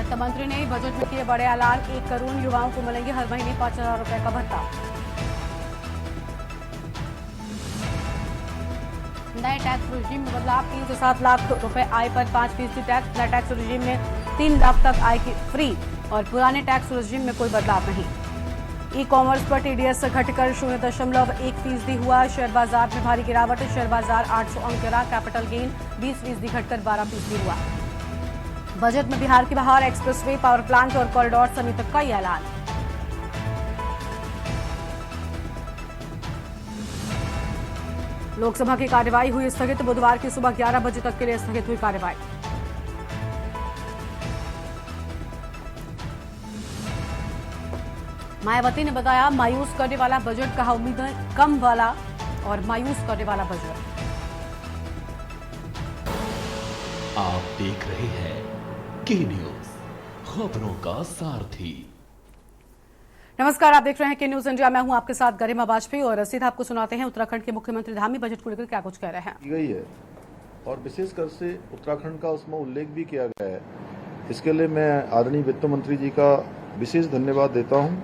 वित्त मंत्री ने बजट में किए बड़े ऐलान। 1 करोड़ युवाओं को मिलेंगे हर महीने 5,000 रुपए का भत्ता। नए टैक्स रेजिम में बदलाव। 3 से 7 लाख रुपए आय पर 5% टैक्स। नए टैक्स रेजिम में 3 लाख तक आय की फ्री और पुराने टैक्स रेजिम में कोई बदलाव नहीं। ई कॉमर्स पर टीडीएस घटकर 0.1% हुआ। शेयर बाजार में भारी गिरावट। शेयर बाजार 800 अंक गिरा। कैपिटल गेन 20% घटकर 12% हुआ। बजट में बिहार की बहार। एक्सप्रेसवे, पावर प्लांट और कॉरिडोर समेत कई ऐलान। लोकसभा की कार्यवाही हुई स्थगित। बुधवार की सुबह 11 बजे तक के लिए स्थगित हुई कार्यवाही। मायावती ने बताया मायूस करने वाला बजट, कहा उम्मीदें कम वाला और मायूस करने वाला बजट। आप देख रहे हैं के न्यूज, खबरों का सारथी। नमस्कार, आप देख रहे हैं के न्यूज इंडिया। मैं हूं आपके साथ गरिमा वाजपेयी और सीधा आपको सुनाते हैं उत्तराखंड के मुख्यमंत्री धामी बजट को लेकर क्या कुछ कह रहे हैं। की गई है और विशेषकर से उत्तराखंड का उसमें उल्लेख भी किया गया है। इसके लिए मैं आदरणीय वित्त मंत्री जी का विशेष धन्यवाद देता हूं।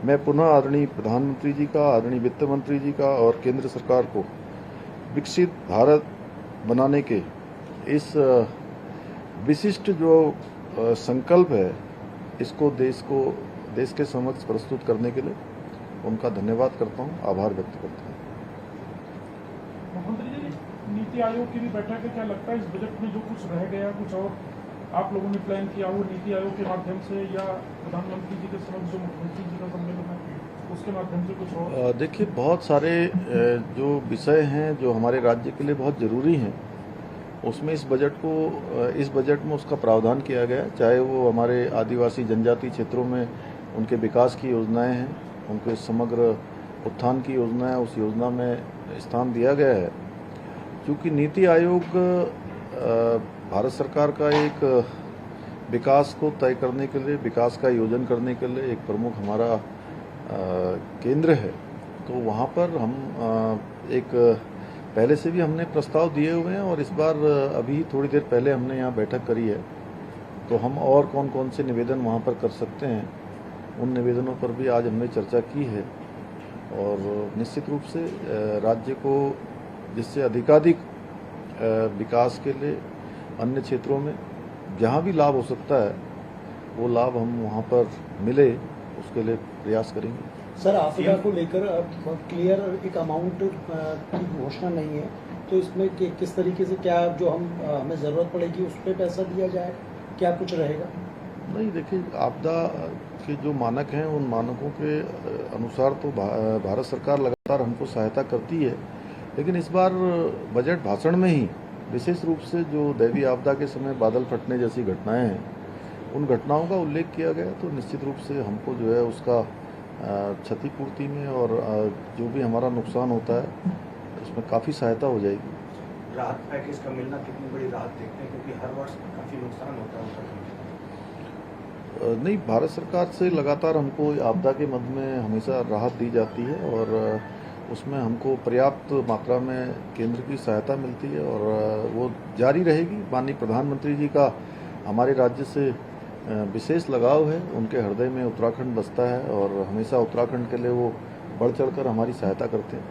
मैं पुनः आदरणीय प्रधानमंत्री जी का, आदरणीय वित्त मंत्री जी का और केंद्र सरकार को विकसित भारत बनाने के इस विशिष्ट जो संकल्प है, इसको देश के समक्ष प्रस्तुत करने के लिए उनका धन्यवाद करता हूं, आभार व्यक्त करता हूं। मुख्यमंत्री जी, नीति आयोग की भी बैठक है, क्या लगता है इस बजट में जो कुछ रह गया, कुछ और आप लोगों ने प्लान किया हो नीति आयोग के माध्यम से या प्रधानमंत्री जी के समक्ष जो मुख्यमंत्री जी का सम्मेलन है उसके माध्यम से कुछ और? देखिए, बहुत सारे जो विषय हैं जो हमारे राज्य के लिए बहुत जरूरी हैं, उसमें इस बजट में उसका प्रावधान किया गया है। चाहे वो हमारे आदिवासी जनजाति क्षेत्रों में उनके विकास की योजनाएं हैं, उनके समग्र उत्थान की योजना है, उस योजना में स्थान दिया गया है। क्योंकि नीति आयोग भारत सरकार का एक विकास को तय करने के लिए, विकास का योजन करने के लिए एक प्रमुख हमारा केंद्र है। तो वहाँ पर हम एक पहले से भी हमने प्रस्ताव दिए हुए हैं और इस बार अभी थोड़ी देर पहले हमने यहाँ बैठक करी है। तो हम और कौन कौन से निवेदन वहाँ पर कर सकते हैं, उन निवेदनों पर भी आज हमने चर्चा की है। और निश्चित रूप से राज्य को जिससे अधिकाधिक विकास के लिए अन्य क्षेत्रों में जहाँ भी लाभ हो सकता है वो लाभ हम वहाँ पर मिले, उसके लिए प्रयास करेंगे। सर, आपदा को लेकर क्लियर एक अमाउंट की घोषणा नहीं है, तो इसमें किस तरीके से क्या जो हमें ज़रूरत पड़ेगी उस पर पैसा दिया जाए, क्या कुछ रहेगा? नहीं, देखिए, आपदा के जो मानक हैं उन मानकों के अनुसार तो भारत सरकार लगातार हमको सहायता करती है। लेकिन इस बार बजट भाषण में ही विशेष रूप से जो दैवीय आपदा के समय बादल फटने जैसी घटनाएं हैं, उन घटनाओं का उल्लेख किया गया। तो निश्चित रूप से हमको जो है उसका क्षतिपूर्ति में और जो भी हमारा नुकसान होता है उसमें काफ़ी सहायता हो जाएगी। राहत पैकेज का मिलना कितनी बड़ी राहत देखते हैं, क्योंकि हर वर्ष काफ़ी नुकसान होता है। नहीं, भारत सरकार से लगातार हमको आपदा के मद में हमेशा राहत दी जाती है और उसमें हमको पर्याप्त मात्रा में केंद्र की सहायता मिलती है और वो जारी रहेगी। माननीय प्रधानमंत्री जी का हमारे राज्य से विशेष लगाव है, उनके हृदय में उत्तराखंड बसता है और हमेशा उत्तराखंड के लिए वो बढ़ चढ़कर हमारी सहायता करते हैं।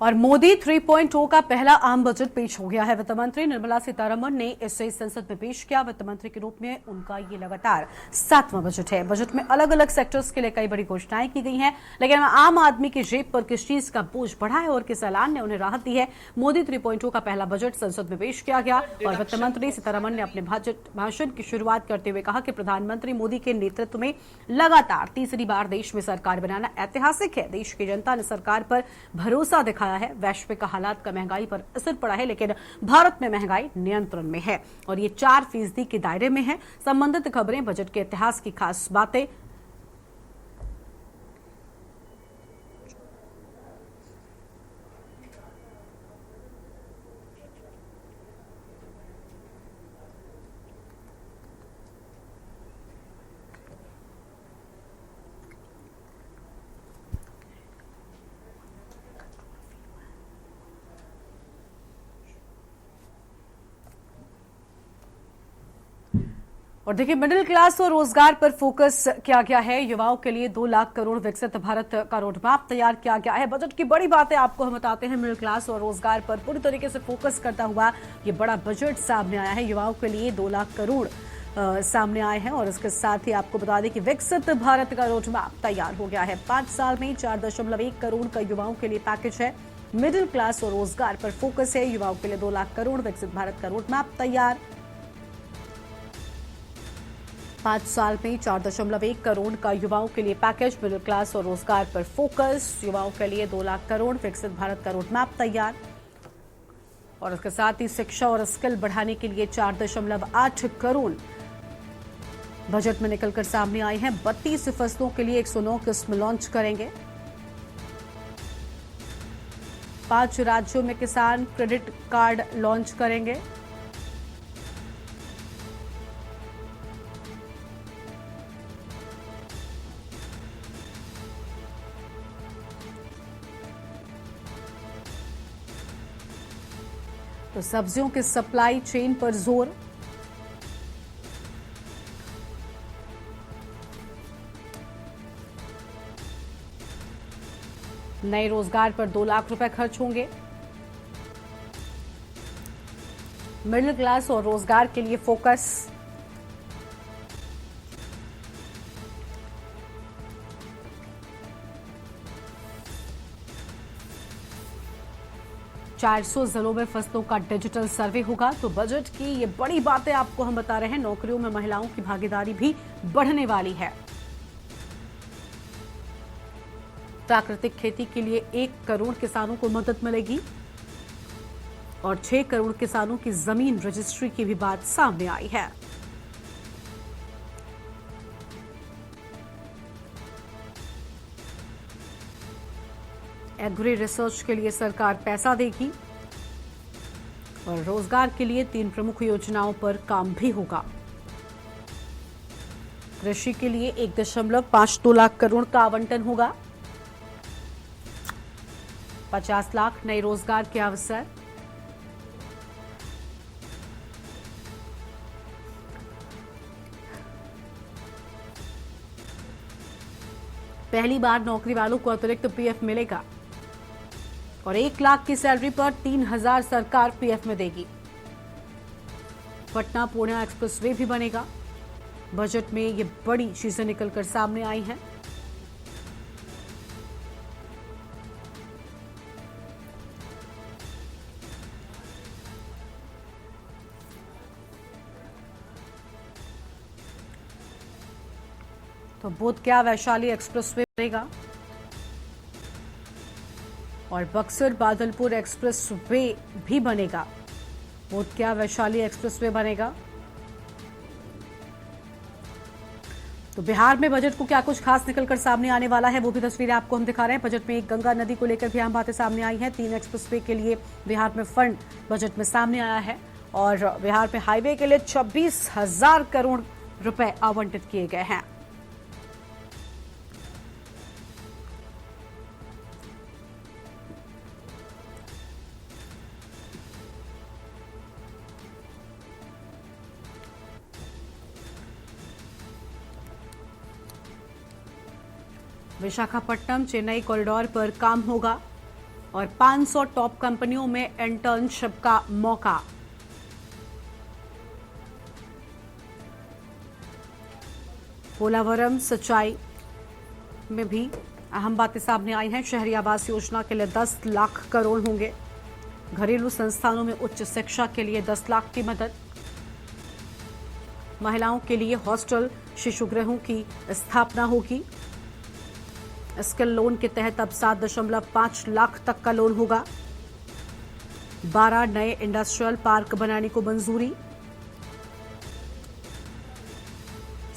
और मोदी 3.0 का पहला आम बजट पेश हो गया है। वित्त मंत्री निर्मला सीतारमण ने इसे संसद में पेश किया। वित्त मंत्री के रूप में उनका ये लगातार 7वां बजट है। बजट में अलग अलग सेक्टर्स के लिए कई बड़ी घोषणाएं की गई हैं, लेकिन आम आदमी की जेब पर किस चीज का बोझ बढ़ा है और किस ऐलान ने उन्हें राहत दी है। मोदी 3.0 का पहला बजट संसद में पेश किया गया और वित्त मंत्री सीतारमण ने अपने भाषण की शुरुआत करते हुए कहा कि प्रधानमंत्री मोदी के नेतृत्व में लगातार तीसरी बार देश में सरकार बनाना ऐतिहासिक है। देश की जनता ने सरकार पर भरोसा दिखाया है। वैश्विक हालात का महंगाई पर असर पड़ा है, लेकिन भारत में महंगाई नियंत्रण में है और ये 4% के दायरे में है। संबंधित खबरें, बजट के इतिहास की खास बातें। और देखिए, मिडिल क्लास और रोजगार पर फोकस किया गया है। युवाओं के लिए 2 लाख करोड़ विकसित भारत का रोडमैप तैयार किया गया है। बजट की बड़ी बातें आपको हम बताते हैं। मिडिल क्लास और रोजगार पर पूरी तरीके से फोकस करता हुआ ये बड़ा बजट सामने आया है। युवाओं के लिए 2 लाख करोड़ सामने आए हैं और इसके साथ ही आपको बता दें कि विकसित भारत का रोडमैप तैयार हो गया है। 5 साल में 4.1 करोड़ का युवाओं के लिए पैकेज है। मिडिल क्लास और रोजगार पर फोकस है। युवाओं के लिए 2 लाख करोड़ विकसित भारत का रोडमैप तैयार। 5 साल में 4.1 करोड़ का युवाओं के लिए पैकेज। मिडिल क्लास और रोजगार पर फोकस। युवाओं के लिए 2 लाख करोड़ विकसित भारत का रोडमैप तैयार। और इसके साथ ही शिक्षा और स्किल बढ़ाने के लिए 4.8 करोड़ बजट में निकलकर सामने आए हैं। 32 फसलों के लिए 109 किस्म लॉन्च करेंगे। 5 राज्यों में किसान क्रेडिट कार्ड लॉन्च करेंगे। तो सब्जियों के सप्लाई चेन पर जोर। नए रोजगार पर 2 लाख रुपए खर्च होंगे। मिडिल क्लास और रोजगार के लिए फोकस। ,400 जिलों में फसलों का डिजिटल सर्वे होगा। तो बजट की ये बड़ी बातें आपको हम बता रहे हैं। नौकरियों में महिलाओं की भागीदारी भी बढ़ने वाली है। प्राकृतिक खेती के लिए 1 करोड़ किसानों को मदद मिलेगी और 6 करोड़ किसानों की जमीन रजिस्ट्री की भी बात सामने आई है। एग्री रिसर्च के लिए सरकार पैसा देगी और रोजगार के लिए 3 प्रमुख योजनाओं पर काम भी होगा। कृषि के लिए 1.52 लाख करोड़ का आवंटन होगा। 50 लाख नए रोजगार के अवसर। पहली बार नौकरी वालों को अतिरिक्त पीएफ मिलेगा और 1 लाख की सैलरी पर 3,000 सरकार पीएफ में देगी। पटना पूर्णिया एक्सप्रेसवे भी बनेगा। बजट में ये बड़ी चीजें निकलकर सामने आई हैं। तो बोधगया वैशाली एक्सप्रेसवे बनेगा और बक्सर बादलपुर एक्सप्रेसवे भी बनेगा। बोधगया वैशाली एक्सप्रेसवे बनेगा। तो बिहार में बजट को क्या कुछ खास निकलकर सामने आने वाला है, वो भी तस्वीरें आपको हम दिखा रहे हैं। बजट में एक गंगा नदी को लेकर भी अहम बातें सामने आई हैं। 3 एक्सप्रेसवे के लिए बिहार में फंड बजट में सामने आया है और बिहार में हाईवे के लिए 26,000 करोड़ रुपए आवंटित किए गए हैं। विशाखापट्टनम चेन्नई कॉरिडोर पर काम होगा और 500 टॉप कंपनियों में इंटर्नशिप का मौका। पोलावरम सिंचाई में भी अहम बातें सामने आई हैं। शहरी आवास योजना के लिए 10 लाख करोड़ होंगे। घरेलू संस्थानों में उच्च शिक्षा के लिए 10 लाख की मदद। महिलाओं के लिए हॉस्टल शिशु गृहों की स्थापना होगी। स्किल लोन के तहत अब 7.5 लाख तक का लोन होगा। 12 नए इंडस्ट्रियल पार्क बनाने को मंजूरी।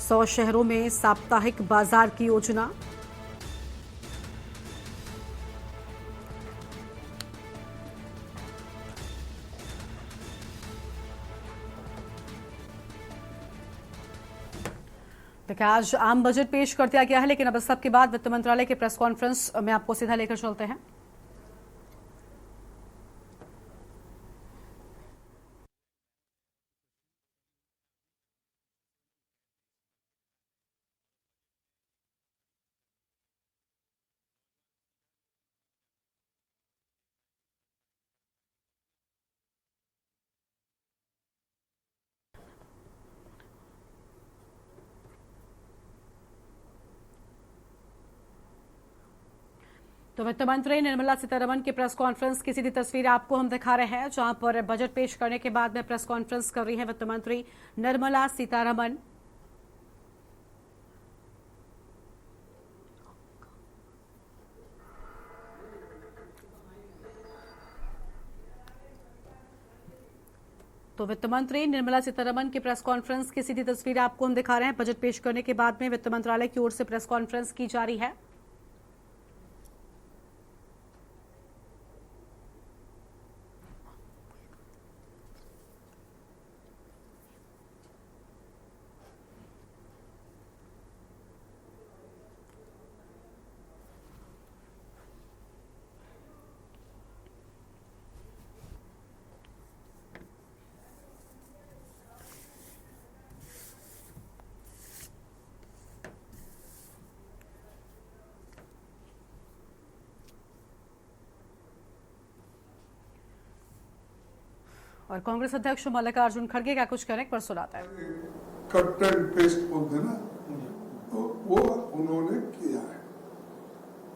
100 शहरों में साप्ताहिक बाजार की योजना। देखिए, आज आम बजट पेश कर दिया गया है, लेकिन अब इस सब के बाद वित्त मंत्रालय के प्रेस कॉन्फ्रेंस में आपको सीधा लेकर चलते हैं। तो वित्त मंत्री निर्मला सीतारमण की प्रेस कॉन्फ्रेंस की सीधी तस्वीर आपको हम दिखा रहे हैं, जहां पर बजट पेश करने के बाद में प्रेस कॉन्फ्रेंस कर रही है वित्त मंत्री निर्मला सीतारमण। तो वित्त मंत्री निर्मला सीतारमण की प्रेस कॉन्फ्रेंस की सीधी तस्वीर आपको हम दिखा रहे हैं। बजट पेश करने के बाद में वित्त मंत्रालय की ओर से प्रेस कॉन्फ्रेंस की जा रही है। और कांग्रेस अध्यक्ष मल्लिकार्जुन खड़गे क्या कुछ कहने पर सुनाते हैं। कट एंड पेस्ट बोलते ना, तो वो उन्होंने किया है।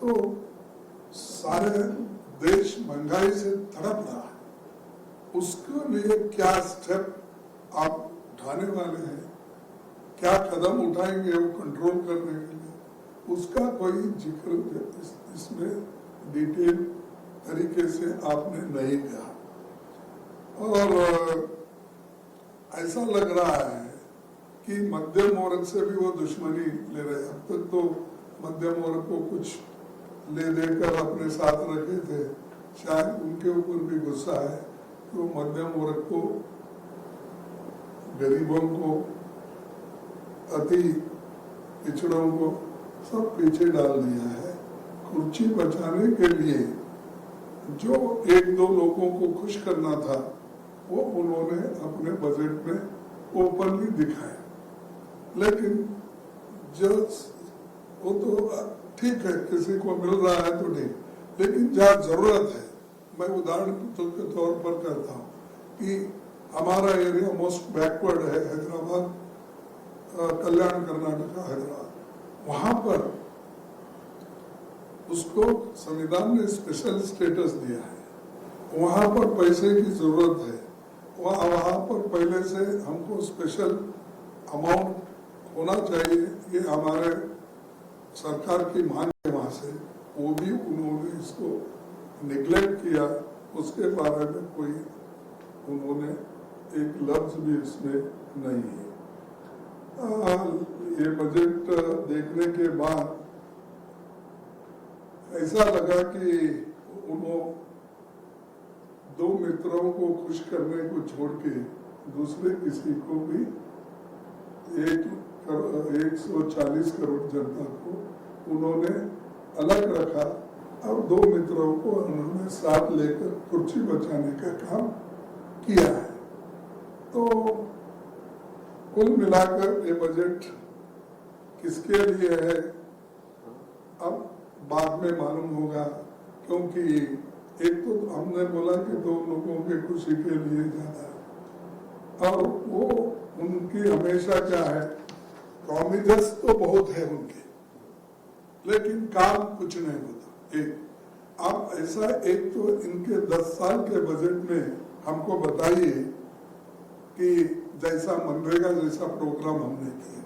तो सारे देश महंगाई से तड़प रहा है, उसके लिए क्या स्टेप आप उठाने वाले हैं, क्या कदम उठाएंगे वो कंट्रोल करने के लिए, उसका कोई जिक्र इसमें डिटेल तरीके से आपने नहीं कहा। और ऐसा लग रहा है कि मध्यम वर्ग से भी वो दुश्मनी ले रहे हैं। अब तक तो मध्यम वर्ग को कुछ ले देकर अपने साथ रखे थे, शायद उनके ऊपर भी गुस्सा है कि वो मध्यम वर्ग को, गरीबों को, अति पिछड़ों को सब पीछे डाल दिया है। कुर्सी बचाने के लिए जो एक दो लोगों को खुश करना था वो उन्होंने अपने बजट में ओपनली दिखाया। लेकिन जो वो तो ठीक है, किसी को मिल रहा है तो ठीक, लेकिन जहाँ जरूरत है, मैं उदाहरण के तौर पर कहता हूँ कि हमारा एरिया मोस्ट बैकवर्ड है, हैदराबाद, कल्याण कर्नाटका हैदराबाद, वहां पर उसको संविधान ने स्पेशल स्टेटस दिया है। वहां पर पैसे की जरूरत है, वहां पर पहले से हमको स्पेशल अमाउंट होना चाहिए, ये हमारे सरकार की मांग है वहां से। वो भी उन्होंने इसको निगलेक्ट किया, उसके बारे में कोई उन्होंने एक लफ्ज भी इसमें नहीं है। ये बजट देखने के बाद ऐसा लगा कि उन्होंने दो मित्रों को खुश करने को छोड़ के दूसरे किसी को भी 140 करोड़ जनता को उन्होंने अलग रखा और दो मित्रों को उन्होंने साथ लेकर कुर्सी बचाने का काम किया है। तो कुल मिलाकर ये बजट किसके लिए है अब बाद में मालूम होगा, क्योंकि एक तो हमने बोला कि दो लोगों की खुशी के लिए ज्यादा, और वो उनकी हमेशा क्या है, प्रॉमिसेस तो बहुत है उनके, लेकिन काम कुछ नहीं होता। एक आप ऐसा एक तो इनके 10 साल के बजट में हमको बताइए कि जैसा मनरेगा जैसा प्रोग्राम हमने किया,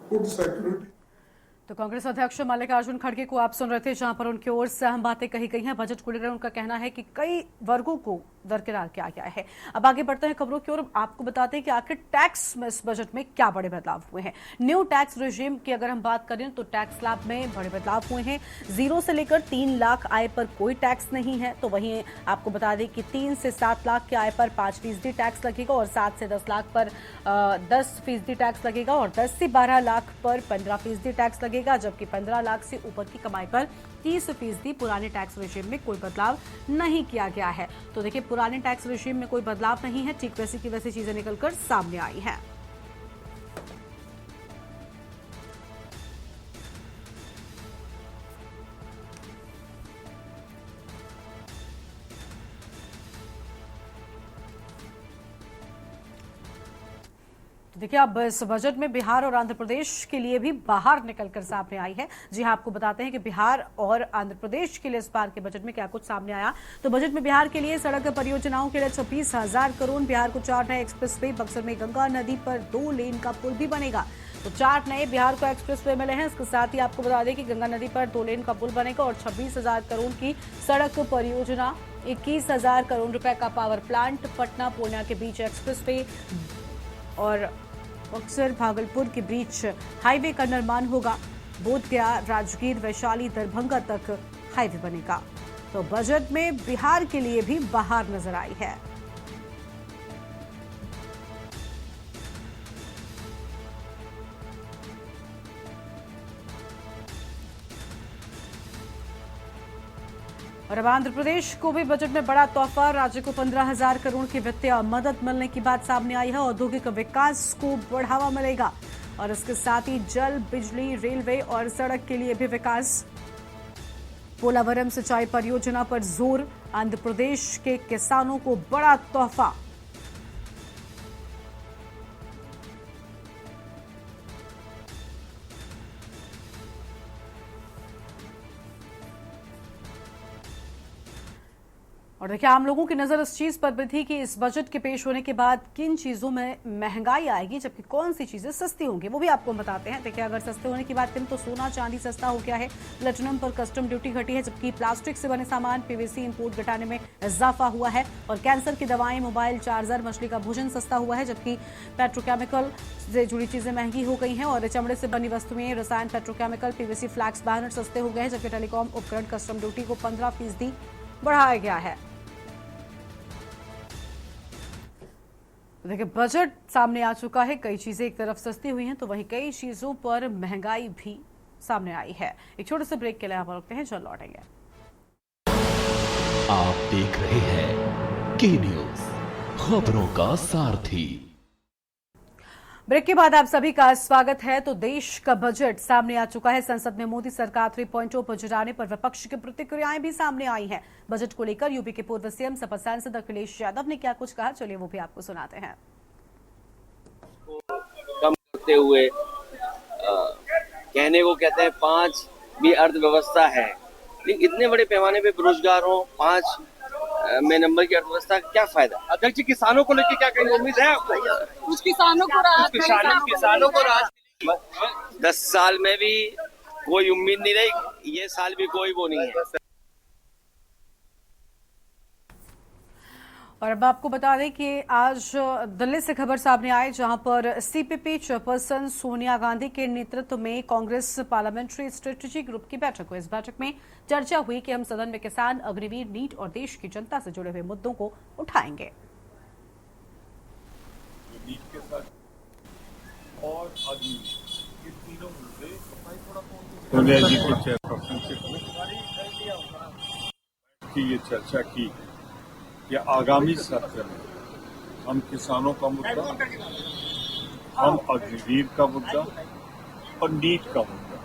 फूड सिक्योरिटी। तो कांग्रेस अध्यक्ष मल्लिकार्जुन खड़गे को आप सुन रहे थे, जहां पर उनकी ओर से अहम बातें कही गई हैं। बजट को लेकर उनका कहना है कि कई वर्गों को दरकिनार किया गया है। अब आगे बढ़ते हैं खबरों की ओर। आपको बताते हैं कि आखिर टैक्स में इस बजट में क्या बड़े बदलाव हुए हैं। न्यू टैक्स रेजिम की अगर हम बात करें तो टैक्स स्लैब में बड़े बदलाव हुए हैं। 0 से लेकर 3 लाख आय पर कोई टैक्स नहीं है। तो वहीं आपको बता दें कि 3 से 7 लाख की आय पर 5% टैक्स लगेगा और 7 से 10 लाख पर 10% टैक्स लगेगा और 10 से 12 लाख पर 15% टैक्स लगेगा, जबकि 15 लाख से ऊपर की कमाई पर 30% पुराने टैक्स रेजिम में कोई बदलाव नहीं किया गया है। तो देखिए, पुराने टैक्स रेजिम में कोई बदलाव नहीं है, ठीक वैसी की वैसी चीजें निकलकर सामने आई हैं। देखिए, अब इस बजट में बिहार और आंध्र प्रदेश के लिए भी बाहर निकलकर सामने आई है। जी हां, आपको बताते हैं कि बिहार और आंध्र प्रदेश के लिए इस बार के बजट में क्या कुछ सामने आया। तो बजट में बिहार के लिए सड़क परियोजनाओं के लिए 26,000 करोड़, बिहार को 4 नए एक्सप्रेसवे, बक्सर में गंगा नदी पर 2 लेन का पुल भी बनेगा। तो 4 नए बिहार को एक्सप्रेसवे मिले हैं। इसके साथ ही आपको बता दें कि गंगा नदी पर 2 लेन का पुल बनेगा और 26,000 करोड़ की सड़क परियोजना, 21,000 करोड़ रुपए का पावर प्लांट, पटना पूर्णिया के बीच एक्सप्रेसवे और बक्सर भागलपुर के बीच हाईवे का निर्माण होगा। बोधगया, राजगीर, वैशाली, दरभंगा तक हाईवे बनेगा। तो बजट में बिहार के लिए भी बाहर नजर आई है। और अब आंध्र प्रदेश को भी बजट में बड़ा तोहफा, राज्य को 15,000 करोड़ की वित्तीय मदद मिलने की बात सामने आई है। औद्योगिक विकास को बढ़ावा मिलेगा और इसके साथ ही जल, बिजली, रेलवे और सड़क के लिए भी विकास। पोलावरम सिंचाई परियोजना पर जोर, आंध्र प्रदेश के किसानों को बड़ा तोहफा। और देखिए, आम लोगों की नजर इस चीज पर भी थी कि इस बजट के पेश होने के बाद किन चीजों में महंगाई आएगी, जबकि कौन सी चीजें सस्ती होंगी, वो भी आपको बताते हैं। देखिए, अगर सस्ते होने की बात करें तो सोना चांदी सस्ता हो गया है, प्लेटिनम पर कस्टम ड्यूटी घटी है, जबकि प्लास्टिक से बने सामान, पीवीसी इंपोर्ट घटाने में इजाफा हुआ है। और कैंसर की दवाएं, मोबाइल चार्जर, मछली का भोजन सस्ता हुआ है, जबकि पेट्रोकेमिकल से जुड़ी चीजें महंगी हो गई हैं। और चमड़े से बनी वस्तुएं, रसायन, पेट्रोकेमिकल, पीवीसी, फ्लैक्स बैनर सस्ते हो गए हैं, जबकि टेलीकॉम उपकरण कस्टम ड्यूटी को 15% बढ़ाया गया है। देखिए, बजट सामने आ चुका है। कई चीजें एक तरफ सस्ती हुई हैं तो वहीं कई चीजों पर महंगाई भी सामने आई है। एक छोटे से ब्रेक के लिए हम रुकते हैं, जल्द लौटेंगे। आप देख रहे हैं के न्यूज, खबरों का सारथी। ब्रेक के बाद आप सभी का स्वागत है। तो देश का बजट सामने आ चुका है। संसद में मोदी सरकार 3.0 बजट आने पर विपक्ष की प्रतिक्रियाएं भी सामने आई हैं। बजट को लेकर यूपी के पूर्व सीएम सपा सांसद अखिलेश यादव ने क्या कुछ कहा, चलिए वो भी आपको सुनाते हैं। कम करते हुए कहने को कहते हैं 5 भी अर्थव्यवस्था है, लेकिन इतने बड़े पैमाने पे बेरोजगार हो, 5 में नंबर की अर्थव्यवस्था का क्या फायदा। अध्यक्ष जी, किसानों को लेकर क्या कहेंगे, उम्मीद है आपको? कुछ किसानों को राहत, किसानों को राहत। 10 साल में भी कोई उम्मीद नहीं रही, ये साल भी कोई वो नहीं है। और अब आपको बता दें कि आज दिल्ली से खबर सामने आई, जहां पर सीपीपी चेयरपर्सन सोनिया गांधी के नेतृत्व में कांग्रेस पार्लियामेंट्री स्ट्रेटेजी ग्रुप की बैठक हुई। इस बैठक में चर्चा हुई कि हम सदन में किसान, अग्निवीर, नीट और देश की जनता से जुड़े हुए मुद्दों को उठाएंगे। नीट के साथ और अग्निवीर, ये तीनों मुद्दे सोनिया जी की चेयरपर्सनशिप में की ये चर्चा की कि आगामी सत्र में हम किसानों का मुद्दा, हम अग्निवीर का मुद्दा और नीट का मुद्दा,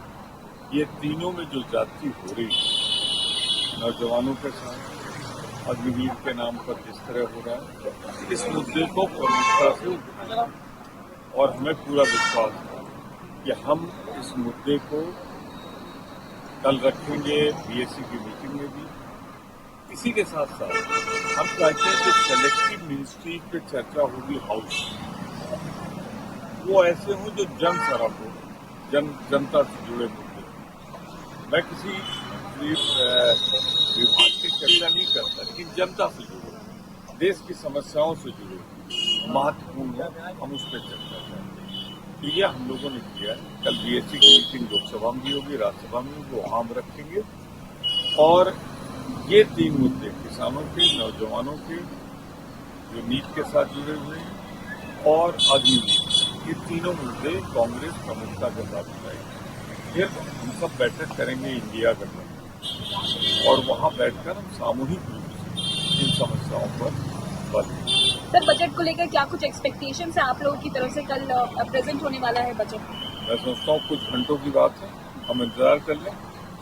ये तीनों में जो जाति हो रही है नौजवानों के साथ, अग्निवीर के नाम पर जिस तरह हो रहा है, इस मुद्दे को प्रमुखता से उठाया। और हमें पूरा विश्वास है कि हम इस मुद्दे को कल रखेंगे बीएससी की मीटिंग में भी। इसी के साथ साथ हम चाहते हैं कि सेलेक्टिव मिनिस्ट्री पे चर्चा होगी हाउस, वो ऐसे हो जो जन सरफ हो, जनता से जुड़े मुद्दे। मैं किसी विभाग की चर्चा नहीं करता, लेकिन जनता से जुड़े, देश की समस्याओं से जुड़े महत्वपूर्ण है, हम उस पर चर्चा करेंगे। तो यह हम लोगों ने किया है। कल बीएससी की मीटिंग लोकसभा में भी होगी, राज्यसभा में भी, वो हम रखेंगे। और ये 3 मुद्दे, किसानों के, नौजवानों के जो नीट के साथ जुड़े हुए हैं और अग्निवीर, ये तीनों मुद्दे कांग्रेस प्रमुखता के साथ उठाएगी। फिर हम सब बैठक करेंगे इंडिया गठबंधन और वहाँ बैठकर हम सामूहिक रूप से इन समस्याओं पर बल देंगे। सर, बजट को लेकर क्या कुछ एक्सपेक्टेशन है आप लोगों की तरफ से? कल प्रेजेंट होने वाला है बजट। मैं समझता हूँ कुछ घंटों की बात है, हम इंतजार कर लें।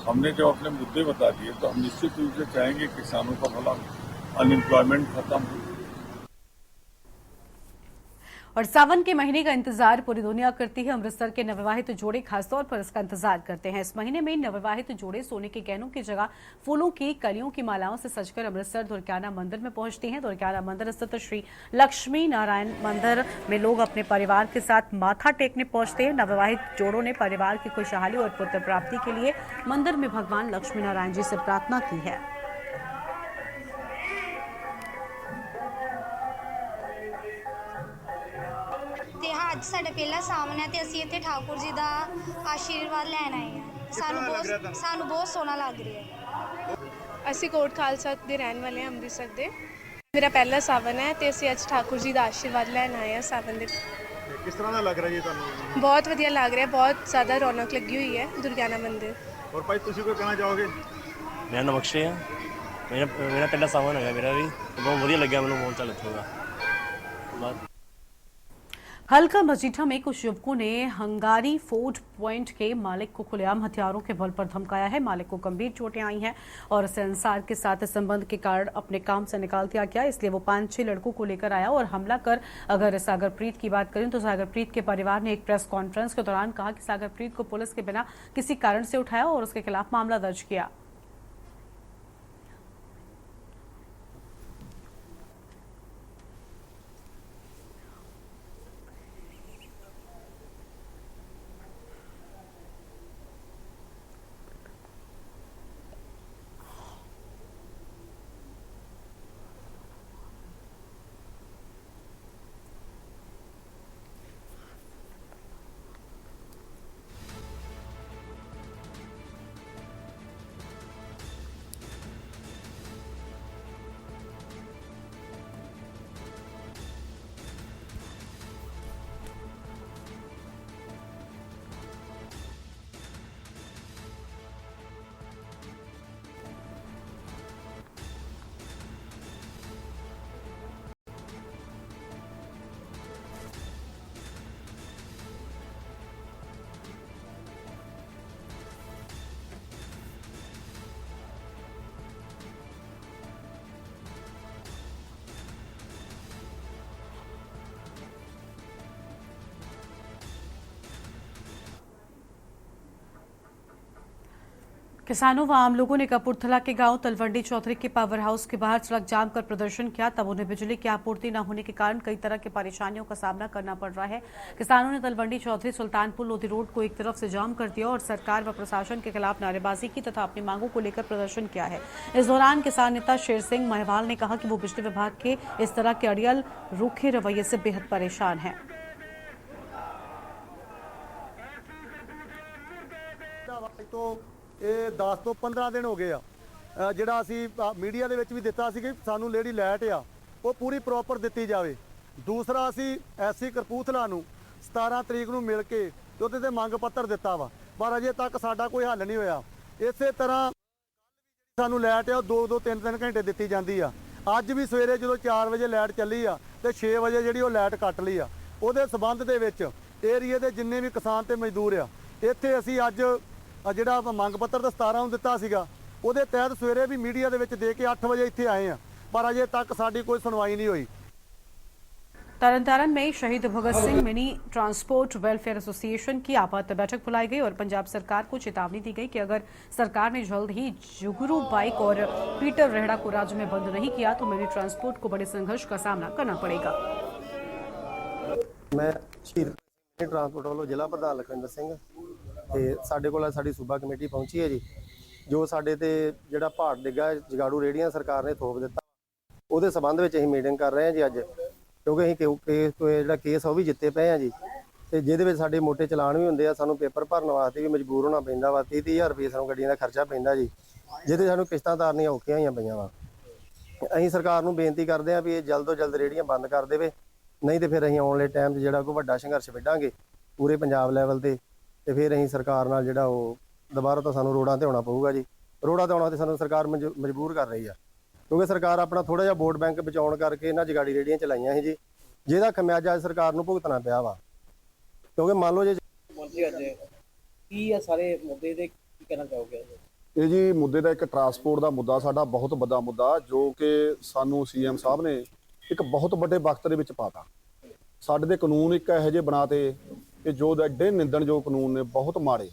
हमने जो अपने मुद्दे बता दिए तो हम निश्चित रूप से चाहेंगे किसानों का भला, अनएम्प्लॉयमेंट खत्म हो। और सावन के महीने का इंतजार पूरी दुनिया करती है। अमृतसर के नवविवाहित जोड़े खासतौर पर इसका इंतजार करते हैं। इस महीने में नवविवाहित जोड़े सोने के गहनों की जगह फूलों की कलियों की मालाओं से सजकर अमृतसर दुर्गाना मंदिर में पहुंचते हैं। दुर्गाना मंदिर स्थित श्री लक्ष्मी नारायण मंदिर में लोग अपने परिवार के साथ माथा टेकने पहुंचते हैं। नवविवाहित जोड़ों ने परिवार की खुशहाली और पुत्र प्राप्ति के लिए मंदिर में भगवान लक्ष्मी नारायण जी से प्रार्थना की है। ਅੱਜ ਸਾਡਾ ਪਹਿਲਾ ਸਾਵਨ ਹੈ ਤੇ ਅਸੀਂ ਇੱਥੇ ਠਾਕੁਰ ਜੀ ਦਾ ਆਸ਼ੀਰਵਾਦ ਲੈਣ ਆਏ ਹਾਂ। ਸਾਨੂੰ ਬਹੁਤ ਸੋਹਣਾ ਲੱਗ ਰਿਹਾ ਹੈ। ਅਸੀਂ ਕੋਟ ਖਾਲਸਾ ਦੇ ਰਹਿਣ ਵਾਲੇ ਹਾਂ, ਅੰਮ੍ਰਿਤਸਰ ਦੇ। ਮੇਰਾ ਪਹਿਲਾ ਸਾਵਨ ਹੈ ਤੇ ਅਸੀਂ ਅੱਜ ਠਾਕੁਰ ਜੀ ਦਾ ਆਸ਼ੀਰਵਾਦ ਲੈਣ ਆਏ ਹਾਂ ਸਾਵਨ ਦੇ। ਕਿਸ ਤਰ੍ਹਾਂ ਦਾ ਲੱਗ ਰਿਹਾ ਜੀ ਤੁਹਾਨੂੰ? ਬਹੁਤ ਵਧੀਆ ਲੱਗ ਰਿਹਾ, ਬਹੁਤ ਜ਼ਿਆਦਾ ਰੌਣਕ ਲੱਗੀ ਹੋਈ ਹੈ ਦੁਰਗਿਆਨਾ ਮੰਦਿਰ। ਹੋਰ ਭਾਈ ਤੁਸੀਂ ਕੋਈ ਕਹਿਣਾ ਚਾਹੋਗੇ? ਮੇਰਾ ਨਾਮ ਅਕਸ਼ੇ ਹੈ। ਮੇਰਾ ਪਹਿਲਾ ਸਾਵਨ ਹੈਗਾ ਮੇਰਾ ਵੀ, ਬਹੁਤ ਵਧੀਆ ਲੱਗਿਆ ਮੈਨੂੰ। ਬਹੁਤ ਚੱਲ ਇੱਥੋਂ ਦਾ हल्का मजीठा में कुछ युवकों ने हंगारी फोर्ड पॉइंट के मालिक को खुलेआम हथियारों के बल पर धमकाया है। मालिक को गंभीर चोटें आई हैं और उसे अंसार के साथ संबंध के कारण अपने काम से निकाल दिया गया, इसलिए वो 5-6 लड़कों को लेकर आया और हमला कर। अगर सागरप्रीत की बात करें तो सागरप्रीत के परिवार ने एक प्रेस कॉन्फ्रेंस के दौरान कहा कि सागरप्रीत को पुलिस के बिना किसी कारण से उठाया और उसके खिलाफ मामला दर्ज किया। किसानों व आम लोगों ने कपूरथला के गांव तलवंडी चौधरी के पावर हाउस के बाहर सड़क जाम कर प्रदर्शन किया। तब उन्हें बिजली की आपूर्ति न होने के कारण कई तरह की परेशानियों का सामना करना पड़ रहा है। किसानों ने तलवंडी चौधरी सुल्तानपुर लोधी रोड को एक तरफ से जाम कर दिया और सरकार व प्रशासन के खिलाफ नारेबाजी की तथा अपनी मांगों को लेकर प्रदर्शन किया है। इस दौरान किसान नेता शेर सिंह महवाल ने कहा कि वो बिजली विभाग के इस तरह के अड़ियल रूखे रवैये से बेहद परेशान है। ਇਹ 10 ਤੋਂ 15 ਦਿਨ ਹੋ ਗਏ ਆ। ਜਿਹੜਾ ਅਸੀਂ ਮੀਡੀਆ ਦੇ ਵਿੱਚ ਵੀ ਦਿੱਤਾ ਸੀ ਕਿ ਸਾਨੂੰ ਜਿਹੜੀ ਲਾਈਟ ਆ ਉਹ ਪੂਰੀ ਪ੍ਰੋਪਰ ਦਿੱਤੀ ਜਾਵੇ। ਦੂਸਰਾ ਅਸੀਂ ਐਸਸੀ ਕਪੂਰਥਲਾ ਨੂੰ 17 ਤਰੀਕ ਨੂੰ ਮਿਲ ਕੇ ਉਹਦੇ ਤੇ ਮੰਗ ਪੱਤਰ ਦਿੱਤਾ ਵਾ, ਪਰ ਅਜੇ ਤੱਕ ਸਾਡਾ ਕੋਈ ਹੱਲ ਨਹੀਂ ਹੋਇਆ। ਇਸੇ ਤਰ੍ਹਾਂ ਸਾਨੂੰ ਲਾਈਟ ਆ ਉਹ 2-2 3-3 ਘੰਟੇ ਦਿੱਤੀ ਜਾਂਦੀ ਆ। ਅੱਜ ਵੀ ਸਵੇਰੇ ਜਦੋਂ 4 ਵਜੇ ਲਾਈਟ ਚੱਲੀ ਆ ਤੇ 6 ਵਜੇ ਜਿਹੜੀ ਉਹ ਲਾਈਟ ਕੱਟ ਲਈ ਆ। ਉਹਦੇ ਸਬੰਧ ਦੇ ਵਿੱਚ ਏਰੀਏ ਦੇ ਜਿੰਨੇ ਵੀ ਕਿਸਾਨ ਤੇ ਮਜ਼ਦੂਰ ਆ, ਇੱਥੇ ਅਸੀਂ ਅੱਜ ਜਿਹੜਾ ਮੰਗ ਪੱਤਰ ਤਾਂ 17 ਨੂੰ ਦਿੱਤਾ ਸੀਗਾ, ਉਹਦੇ ਤਹਿਤ ਸਵੇਰੇ ਵੀ ਮੀਡੀਆ ਦੇ ਵਿੱਚ ਦੇ ਕੇ 8 ਵਜੇ ਇੱਥੇ ਆਏ ਆ, ਪਰ ਅਜੇ ਤੱਕ ਸਾਡੀ ਕੋਈ ਸੁਣਵਾਈ नहीं हुई। तरनतारन में Shaheed Bhagat Singh mini transport welfare association की आपात बैठक बुलाई गई और पंजाब सरकार को चेतावनी दी गई कि अगर सरकार ने जल्द ही जुगरू बाइक और पीटर रेहड़ा को राज्य में बंद नहीं किया तो मिनी ट्रांसपोर्ट को बड़े संघर्ष का सामना करना पड़ेगा। मैं शहीद ट्रांसपोर्ट वालों जिला प्रधान लखविंदर सिंह ਤੇ ਸਾਡੇ ਕੋਲ ਸਾਡੀ ਸੂਬਾ ਕਮੇਟੀ ਪਹੁੰਚੀ ਹੈ ਜੀ। ਜੋ ਸਾਡੇ ਤੇ ਜਿਹੜਾ ਭਾੜ ਡਿੱਗਾ ਜਗਾੜੂ ਰੇੜੀਆਂ ਸਰਕਾਰ ਨੇ ਥੋਪ ਦਿੱਤਾ, ਉਹਦੇ ਸਬੰਧ ਵਿੱਚ ਅਸੀਂ ਮੀਟਿੰਗ ਕਰ ਰਹੇ ਹਾਂ ਜੀ ਅੱਜ, ਕਿਉਂਕਿ ਅਸੀਂ ਜਿਹੜਾ ਕੇਸ ਉਹ ਵੀ ਜਿੱਤੇ ਪਏ ਹਾਂ ਜੀ, ਤੇ ਜਿਹਦੇ ਵਿੱਚ ਸਾਡੇ ਮੋਟੇ ਚਲਾਨ ਵੀ ਹੁੰਦੇ ਆ। ਸਾਨੂੰ ਪੇਪਰ ਭਰਨ ਵਾਸਤੇ ਵੀ ਮਜਬੂਰ ਹੋਣਾ ਪੈਂਦਾ ਵਾ। 30,000 ਰੁਪਏ ਸਾਨੂੰ ਗੱਡੀਆਂ ਦਾ ਖਰਚਾ ਪੈਂਦਾ ਜੀ, ਜਿਹਦੇ ਸਾਨੂੰ ਕਿਸ਼ਤਾਂ ਤਾਰਨੀਆਂ ਔਖੀਆਂ ਹੋਈਆਂ ਪਈਆਂ ਵਾ। ਅਸੀਂ ਸਰਕਾਰ ਨੂੰ ਬੇਨਤੀ ਕਰਦੇ ਹਾਂ ਵੀ ਇਹ ਜਲਦ ਤੋਂ ਜਲਦ ਰੇੜੀਆਂ ਬੰਦ ਕਰ ਦੇਵੇ, ਨਹੀਂ ਤੇ ਫਿਰ ਅਸੀਂ ਆਉਣ ਵਾਲੇ ਟਾਈਮ 'ਚ ਜਿਹੜਾ ਕੋਈ ਵੱਡਾ ਸੰਘਰਸ਼ ਵਿੱਢਾਂਗੇ ਪੂਰੇ ਪੰਜਾਬ ਲੈਵਲ ਤੇ। ਤੇ ਫਿਰ ਅਸੀਂ ਸਰਕਾਰ ਨਾਲ ਜਿਹੜਾ ਉਹ ਦੁਬਾਰਾ ਤਾਂ ਸਾਨੂੰ ਰੋਡਾਂ ਤੇ ਆਉਣਾ ਪਊਗਾ ਜੀ। ਰੋਡਾਂ ਤੇ ਆਉਣਾ ਤੇ ਸਾਨੂੰ ਸਰਕਾਰ ਮਜਬੂਰ ਕਰ ਰਹੀ ਆ, ਕਿਉਂਕਿ ਸਰਕਾਰ ਆਪਣਾ ਥੋੜਾ ਜਿਹਾ ਵੋਟ ਬੈਂਕ ਬਚਾਉਣ ਕਰਕੇ ਇਹਨਾਂ ਜਗਾੜੀ ਰੇੜੀਆਂ ਚਲਾਈਆਂ ਸੀ ਜੀ, ਜਿਹਦਾ ਖਮਿਆਜਾ ਸਰਕਾਰ ਨੂੰ ਭੁਗਤਣਾ ਪਿਆ ਵਾ। ਕਿਉਂਕਿ ਮੰਨ ਲਓ ਜੇ ਕੀ ਆ ਸਾਰੇ ਮੁੱਦੇ ਦੇ ਕੀ ਕਹਿਣਾ ਚਾਹੋਗੇ? ਇਹ ਜੀ ਮੁੱਦੇ ਦਾ ਇੱਕ ਟਰਾਂਸਪੋਰਟ ਦਾ ਮੁੱਦਾ ਸਾਡਾ ਬਹੁਤ ਵੱਡਾ ਮੁੱਦਾ, ਜੋ ਕਿ ਸਾਨੂੰ ਸੀਐਮ ਸਾਹਿਬ ਨੇ ਇੱਕ ਬਹੁਤ ਵੱਡੇ ਵਕਤ ਦੇ ਵਿੱਚ ਪਾਤਾ ਸਾਡੇ ਦੇ ਕਾਨੂੰਨ ਇੱਕ ਇਹੋ ਜਿਹੇ ਬਣਾਤੇ ਕਿ ਜੋ ਐਡੇ ਨਿੰਦਣਯੋਗ ਕਾਨੂੰਨ ਨੇ, ਬਹੁਤ ਮਾੜੇ।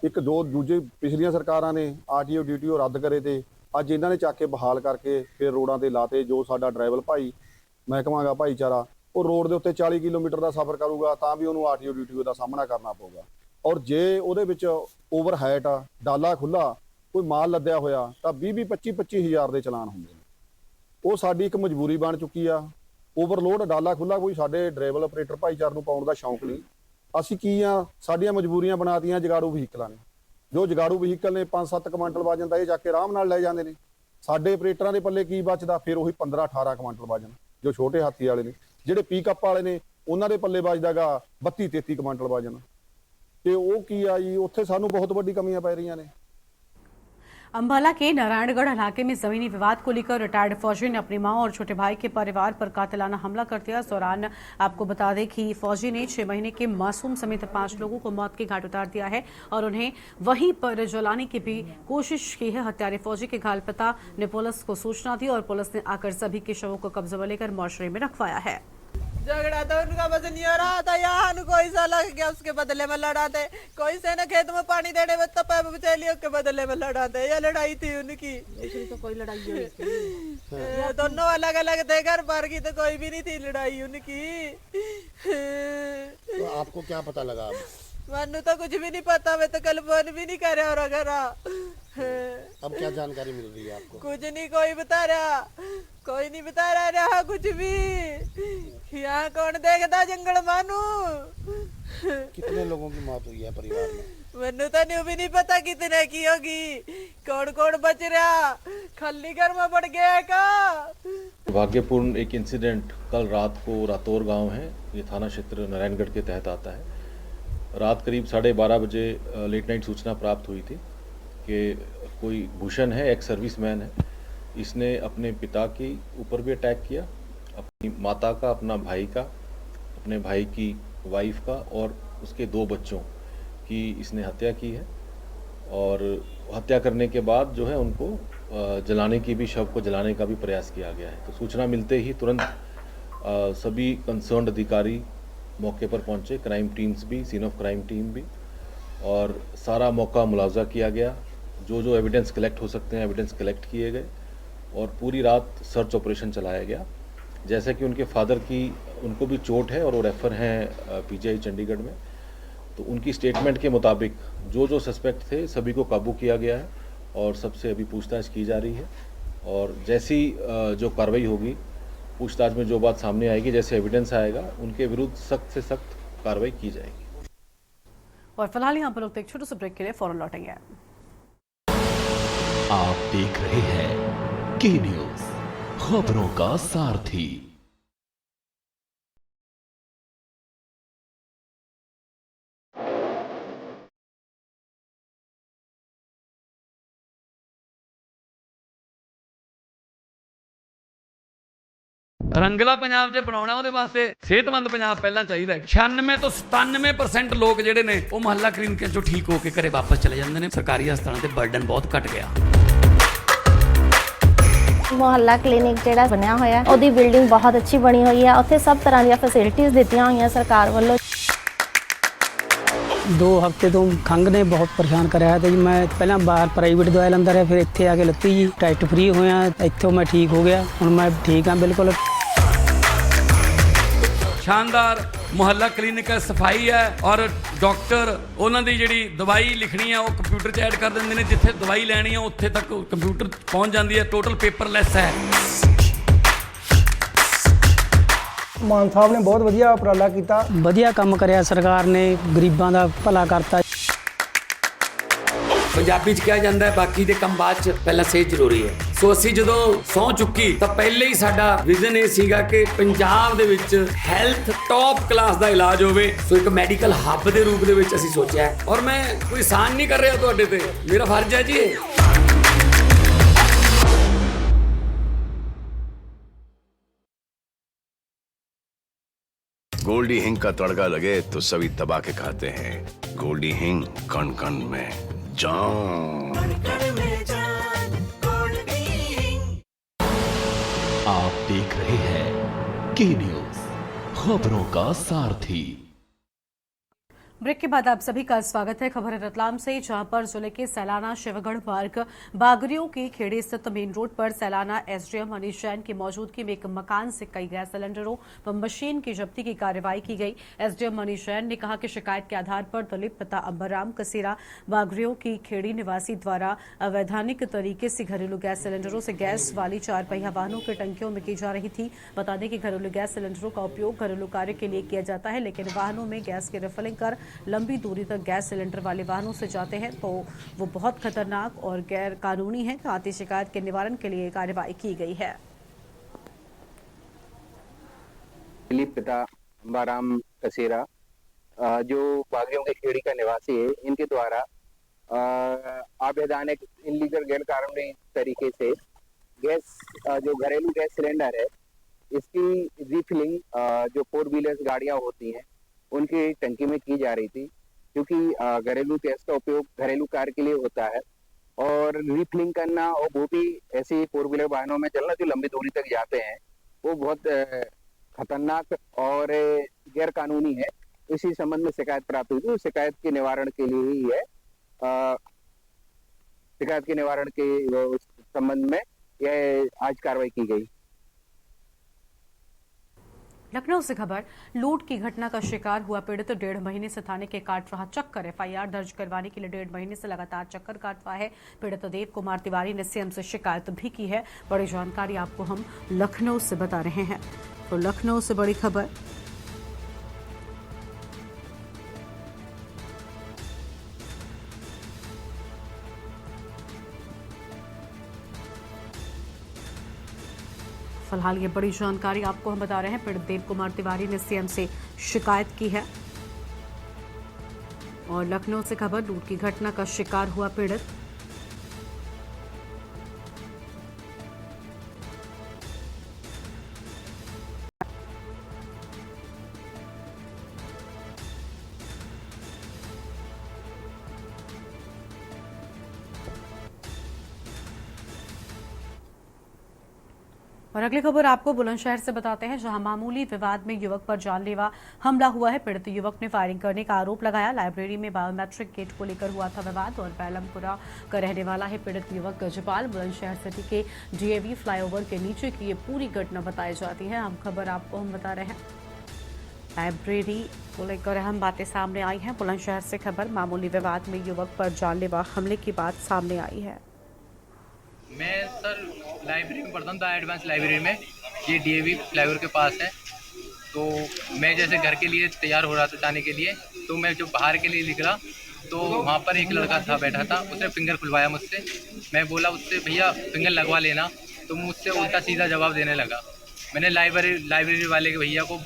ਇੱਕ ਦੋ ਦੂਜੇ ਪਿਛਲੀਆਂ ਸਰਕਾਰਾਂ ਨੇ ਆਰਟੀਓ ਡੀਟੀਓ ਰੱਦ ਕਰੇ ਤੇ ਅੱਜ ਇਹਨਾਂ ਨੇ ਚੱਕ ਕੇ ਬਹਾਲ ਕਰਕੇ ਫਿਰ ਰੋਡਾਂ ਤੇ ਲਾਤੇ। ਜੋ ਸਾਡਾ ਡਰਾਈਵਰ ਭਾਈ ਮਹਿਕਮਾ ਗਾ ਭਾਈਚਾਰਾ, ਉਹ ਰੋਡ ਦੇ ਉੱਤੇ 40 ਕਿਲੋਮੀਟਰ ਦਾ ਸਫ਼ਰ ਕਰੂਗਾ ਤਾਂ ਵੀ ਉਹਨੂੰ ਆਰਟੀਓ ਡੀਟੀਓ ਦਾ ਸਾਹਮਣਾ ਕਰਨਾ ਪਊਗਾ। ਔਰ ਜੇ ਉਹਦੇ ਵਿੱਚ ਓਵਰ ਹਾਈਟ ਆ, ਡਾਲਾ ਖੁੱਲਾ, ਕੋਈ ਮਾਲ ਲੱਦਿਆ ਹੋਇਆ ਤਾਂ 20-25 ਹਜ਼ਾਰ ਦੇ ਚਲਾਨ ਹੁੰਦੇ ਨੇ। ਉਹ ਸਾਡੀ ਇੱਕ ਮਜਬੂਰੀ ਬਣ ਚੁੱਕੀ ਆ। ਓਵਰਲੋਡ ਡਾਲਾ ਖੁੱਲਾ ਕੋਈ ਸਾਡੇ ਡਰਾਈਵਰ ਆਪਰੇਟਰ ਭਾਈਚਾਰ ਨੂੰ ਪਾਉਣ ਦਾ ਸ਼ੌਂਕ ਨਹੀਂ। ਅਸੀਂ ਕੀ ਆ, ਸਾਡੀਆਂ ਮਜਬੂਰੀਆਂ ਬਣਾਤੀਆਂ ਜਗਾੜੂ ਵਹੀਕਲਾਂ ਨੇ। ਜੋ ਜਗਾੜੂ ਵਹੀਕਲ ਨੇ 5-7 ਕੁਆਂਟਲ ਵਜਨ ਦਾ ਇਹ ਜਾ ਕੇ ਆਰਾਮ ਨਾਲ ਲੈ ਜਾਂਦੇ ਨੇ। ਸਾਡੇ ਆਪਰੇਟਰਾਂ ਦੇ ਪੱਲੇ ਕੀ ਬਚਦਾ? ਫਿਰ ਉਹੀ 15-18 ਕੁਆਂਟਲ ਵਜਨ ਜੋ ਛੋਟੇ ਹਾਥੀ ਵਾਲੇ ਨੇ। ਜਿਹੜੇ ਪਿਕਅਪ ਵਾਲੇ ਨੇ ਉਹਨਾਂ ਦੇ ਪੱਲੇ ਵੱਜਦਾਗਾ 32-33 ਕੁਆਂਟਲ ਵਜਨ। ਤੇ ਉਹ ਕੀ ਆ जी, ਉੱਥੇ ਸਾਨੂੰ बहुत बड़ी कमियां पै रही ने। अंबाला के नारायणगढ़ इलाके में जमीनी विवाद को लेकर रिटायर्ड फौजी ने अपनी मां और छोटे भाई के परिवार पर कातिलाना हमला कर दिया। इस दौरान आपको बता दें कि फौजी ने 6 महीने के मासूम समेत 5 लोगों को मौत के घाट उतार दिया है और उन्हें वहीं पर जलाने की भी कोशिश की है। हत्यारे फौजी के घायल पिता ने पुलिस को सूचना दी और पुलिस ने आकर सभी के शवों को कब्जे में लेकर मोर्चरी में रखवाया है। झगड़ा तो उनका बस नहीं हो रहा था, यहाँ कोई सा लग गया उसके बदले में लड़ाते। कोई से न खेत में पानी देने में तो पैप बिचैलियों के बदले में लड़ाते। ये लड़ाई थी उनकी। तो कोई लड़ाई है दोनों अलग अलग थे, घर पर की तो कोई भी नहीं थी लड़ाई उनकी। तो आपको क्या पता लगा? मनु तो कुछ भी नहीं पता, मैं तो कल फोन भी नहीं कर रहा। घर अब क्या जानकारी मिल रही है आपको? कुछ नहीं कोई बता रहा, कोई नहीं बता रहा कुछ भी। यहाँ कौन देखता जंगल मानू। कितने लोगों की मौत हुई है परिवार में? मैनू तो नहीं भी नहीं पता कितने की होगी, कौन कौन बच रहा। खल्ली घर में पड़ गया का। दुर्भाग्यपूर्ण एक इंसिडेंट कल रात को रातौर गांव है, ये थाना क्षेत्र नारायणगढ़ के तहत आता है। रात करीब 12:30 बजे लेट नाइट सूचना प्राप्त हुई थी कि कोई भूषण है, एक सर्विसमैन है, इसने अपने पिता के ऊपर भी अटैक किया, अपनी माता का, अपना भाई का, अपने भाई की वाइफ का और उसके 2 बच्चों की इसने हत्या की है। और हत्या करने के बाद जो है उनको जलाने की भी, शव को जलाने का भी प्रयास किया गया है। तो सूचना मिलते ही तुरंत सभी कंसर्न्ड अधिकारी मौके पर पहुंचे, क्राइम टीम्स भी, सीन ऑफ क्राइम टीम भी, और सारा मौका मुलावजा किया गया। जो जो एविडेंस कलेक्ट हो सकते हैं एविडेंस कलेक्ट किए गए और पूरी रात सर्च ऑपरेशन चलाया गया। जैसे कि उनके फादर की, उनको भी चोट है और वो रेफर हैं पीजीआई चंडीगढ़ में। तो उनकी स्टेटमेंट के मुताबिक जो जो सस्पेक्ट थे सभी को काबू किया गया है और सबसे अभी पूछताछ की जा रही है। और जैसी जो कार्रवाई होगी, पूछताछ में जो बात सामने आएगी, जैसे एविडेंस आएगा, उनके विरुद्ध सख्त से सख्त कार्रवाई की जाएगी। और फिलहाल यहाँ पर लोग एक छोटे से ब्रेक के लिए फौरन लौटेंगे। आप देख रहे हैं के न्यूज, खबरों का सारथी। ਰੰਗਲਾ ਪੰਜਾਬ 'ਚ ਬਣਾਉਣਾ, ਉਹਦੇ ਵਾਸਤੇ ਸਿਹਤਮੰਦ ਪੰਜਾਬ ਪਹਿਲਾਂ ਚਾਹੀਦਾ ਹੈ। 96 ਤੋਂ 97% ਲੋਕ ਜਿਹੜੇ ਨੇ ਉਹ ਮੁਹੱਲਾ ਕਲੀਨਿਕਾਂ 'ਚੋਂ ਠੀਕ ਹੋ ਕੇ ਘਰੇ ਵਾਪਸ ਚਲੇ ਜਾਂਦੇ ਨੇ। ਸਰਕਾਰੀ ਹਸਪਤਾਲਾਂ ਤੇ ਬਰਡਨ ਬਹੁਤ ਘਟ ਗਿਆ। ਮੁਹੱਲਾ ਕਲੀਨਿਕ ਜਿਹੜਾ ਬਣਿਆ ਹੋਇਆ, ਉਹਦੀ ਬਿਲਡਿੰਗ ਬਹੁਤ ਅੱਛੀ ਬਣੀ ਹੋਈ ਹੈ। ਉੱਥੇ ਸਭ ਤਰ੍ਹਾਂ ਦੀਆਂ ਫੈਸਿਲਿਟੀਆਂ ਦਿੱਤੀਆਂ ਹੋਈਆਂ ਸਰਕਾਰ ਵੱਲੋਂ। 2 ਹਫ਼ਤੇ ਤੋਂ ਖੰਘ ਨੇ ਬਹੁਤ ਪਰੇਸ਼ਾਨ ਕਰਿਆ ਹੈ ਤੇ ਜੀ ਮੈਂ ਪਹਿਲਾਂ ਬਾਹਰ ਪ੍ਰਾਈਵੇਟ ਦਵਾਈ ਲੈਂਦਾ ਰਿਹਾ, ਫਿਰ ਇੱਥੇ ਆ ਕੇ ਲੱਤੀ ਜੀ, ਟੈਸਟ ਫ੍ਰੀ ਹੋਇਆ, ਇੱਥੋਂ ਮੈਂ ਠੀਕ ਹੋ ਗਿਆ। ਹੁਣ ਮੈਂ ਠੀਕ ਹਾਂ ਬਿਲਕੁਲ। ਸ਼ਾਨਦਾਰ ਮੁਹੱਲਾ ਕਲੀਨਿਕ ਹੈ, ਸਫਾਈ ਹੈ ਔਰ ਡਾਕਟਰ ਉਹਨਾਂ ਦੀ ਜਿਹੜੀ ਦਵਾਈ ਲਿਖਣੀ ਹੈ ਉਹ ਕੰਪਿਊਟਰ 'ਚ ਐਡ ਕਰ ਦਿੰਦੇ ਨੇ। ਜਿੱਥੇ ਦਵਾਈ ਲੈਣੀ ਹੈ ਉੱਥੇ ਤੱਕ ਕੰਪਿਊਟਰ ਪਹੁੰਚ ਜਾਂਦੀ ਹੈ। ਟੋਟਲ ਪੇਪਰਲੈਸ ਹੈ। ਮਾਨ ਸਾਹਿਬ ਨੇ ਬਹੁਤ ਵਧੀਆ ਉਪਰਾਲਾ ਕੀਤਾ, ਵਧੀਆ ਕੰਮ ਕਰਿਆ ਸਰਕਾਰ ਨੇ, ਗਰੀਬਾਂ ਦਾ ਭਲਾ ਕਰਤਾ। ਪੰਜਾਬੀ 'ਚ ਕਿਹਾ ਜਾਂਦਾ ਹੈ ਬਾਕੀ ਦੇ ਕੰਮ ਬਾਅਦ 'ਚ, ਪਹਿਲਾਂ ਸਿਹਤ ਜ਼ਰੂਰੀ ਹੈ। ਸੋ ਅਸੀਂ ਜਦੋਂ ਸਹੁੰ ਚੁੱਕੀ ਤਾਂ ਪਹਿਲੇ ਹੀ ਸਾਡਾ ਵਿਜ਼ਨ ਇਹ ਸੀਗਾ ਕਿ ਪੰਜਾਬ ਦੇ ਵਿੱਚ ਹੈਲਥ ਟੌਪ ਕਲਾਸ ਦਾ ਇਲਾਜ ਹੋਵੇ। ਸੋ ਇੱਕ ਮੈਡੀਕਲ ਹੱਬ ਦੇ ਰੂਪ ਦੇ ਵਿੱਚ ਅਸੀਂ ਸੋਚਿਆ। ਔਰ ਮੈਂ ਕੋਈ ਆਸਾਨ ਨਹੀਂ ਕਰ ਰਿਹਾ ਤੁਹਾਡੇ ਤੇ, ਮੇਰਾ ਫਰਜ਼ ਹੈ ਜੀ ਇਹ। गोल्डी हिंग का तड़का लगे तो सभी दबा के खाते हैं। गोल्डी हिंग, कण कण में जान। आप देख रहे हैं के न्यूज, खबरों का सारथी। ब्रेक के बाद आप सभी का स्वागत है। खबर है रतलाम से, जहां पर जिले के सैलाना शिवगढ़ मार्ग बागरियों की खेड़ी स्थित मेन रोड पर सैलाना एसडीएम मनीष जैन की मौजूदगी में एक मकान से कई गैस सिलेंडरों व मशीन की जब्ती की कार्रवाई की गई। एसडीएम मनीष जैन ने कहा कि शिकायत के आधार पर दिलीप पिता अंबरराम कसेरा बागरियों की खेड़ी निवासी द्वारा अवैधानिक तरीके से घरेलू गैस सिलेंडरों से गैस वाली 4 पहिया वाहनों की टंकियों में की जा रही थी। बता दें कि घरेलू गैस सिलेंडरों का उपयोग घरेलू कार्य के लिए किया जाता है, लेकिन वाहनों में गैस की रिफिलिंग कर लंबी दूरी तक गैस सिलेंडर वाले वाहनों से जाते हैं तो वो बहुत खतरनाक और गैर कानूनी है। साथ ही शिकायत के निवारण के लिए कार्रवाई की गई है। दिलीप पिता अंबाराम कसेरा जो बागरियों के खेड़ी का निवासी है, इनके द्वारा अवैधानिक इनलीगल गैर कानूनी तरीके से गैस जो घरेलू गैस सिलेंडर है इसकी रिफिलिंग जो 4 व्हीलर्स गाड़ियां होती हैं उनकी टंकी में की जा रही थी, क्योंकि घरेलू गैस का उपयोग घरेलू कार्य के लिए होता है और रिफिलिंग करना और वो भी ऐसे 4 व्हीलर वाहनों में चलना जो लंबी दूरी तक जाते हैं वो बहुत खतरनाक और गैर कानूनी है। इसी संबंध में शिकायत प्राप्त हुई थी। शिकायत के निवारण के लिए ही है, शिकायत के निवारण के संबंध में यह आज कार्रवाई की गई। लखनऊ से खबर, लूट की घटना का शिकार हुआ पीड़ित 1.5 महीने से थाने के काट रहा चक्कर। एफआईआर दर्ज करवाने के लिए 1.5 महीने से लगातार चक्कर काट रहा है। पीड़ित देव कुमार तिवारी ने सीएम से शिकायत भी की है। बड़ी जानकारी आपको हम लखनऊ से बता रहे हैं। तो लखनऊ से बड़ी खबर, फिलहाल ये बड़ी जानकारी आपको हम बता रहे हैं। पीड़ित देव कुमार तिवारी ने सीएम से शिकायत की है। और लखनऊ से खबर, लूट की घटना का शिकार हुआ पीड़ित। और अगली खबर आपको बुलंदशहर से बताते हैं, जहां मामूली विवाद में युवक पर जानलेवा हमला हुआ है। पीड़ित युवक ने फायरिंग करने का आरोप लगाया। लाइब्रेरी में बायोमेट्रिक गेट को लेकर हुआ था विवाद और बैलमपुरा का रहने वाला है पीड़ित युवक गजपाल। बुलंदशहर सिटी के डीएवी फ्लाईओवर के नीचे की ये पूरी घटना बताई जाती है। हम खबर आपको हम बता रहे हैं, लाइब्रेरी को लेकर अहम बातें सामने आई हैं। बुलंदशहर से खबर, मामूली विवाद में युवक पर जानलेवा हमले की बात सामने आई है। मैं सर लाइब्रेरी में पढ़ता हूँ, द एडवांस लाइब्रेरी में, ये डीएवी फ्लाईओवर के पास है। तो मैं जैसे घर के लिए तैयार हो रहा था जाने के लिए, तो मैं जब बाहर के लिए निकला तो वहाँ पर एक लड़का था बैठा था, उसने फिंगर खुलवाया मुझसे। मैं बोला उससे भैया फिंगर लगवा लेना, तो मुझसे उल्टा सीधा जवाब देने लगा। मैंने लाइब्रेरी वाले के भैया को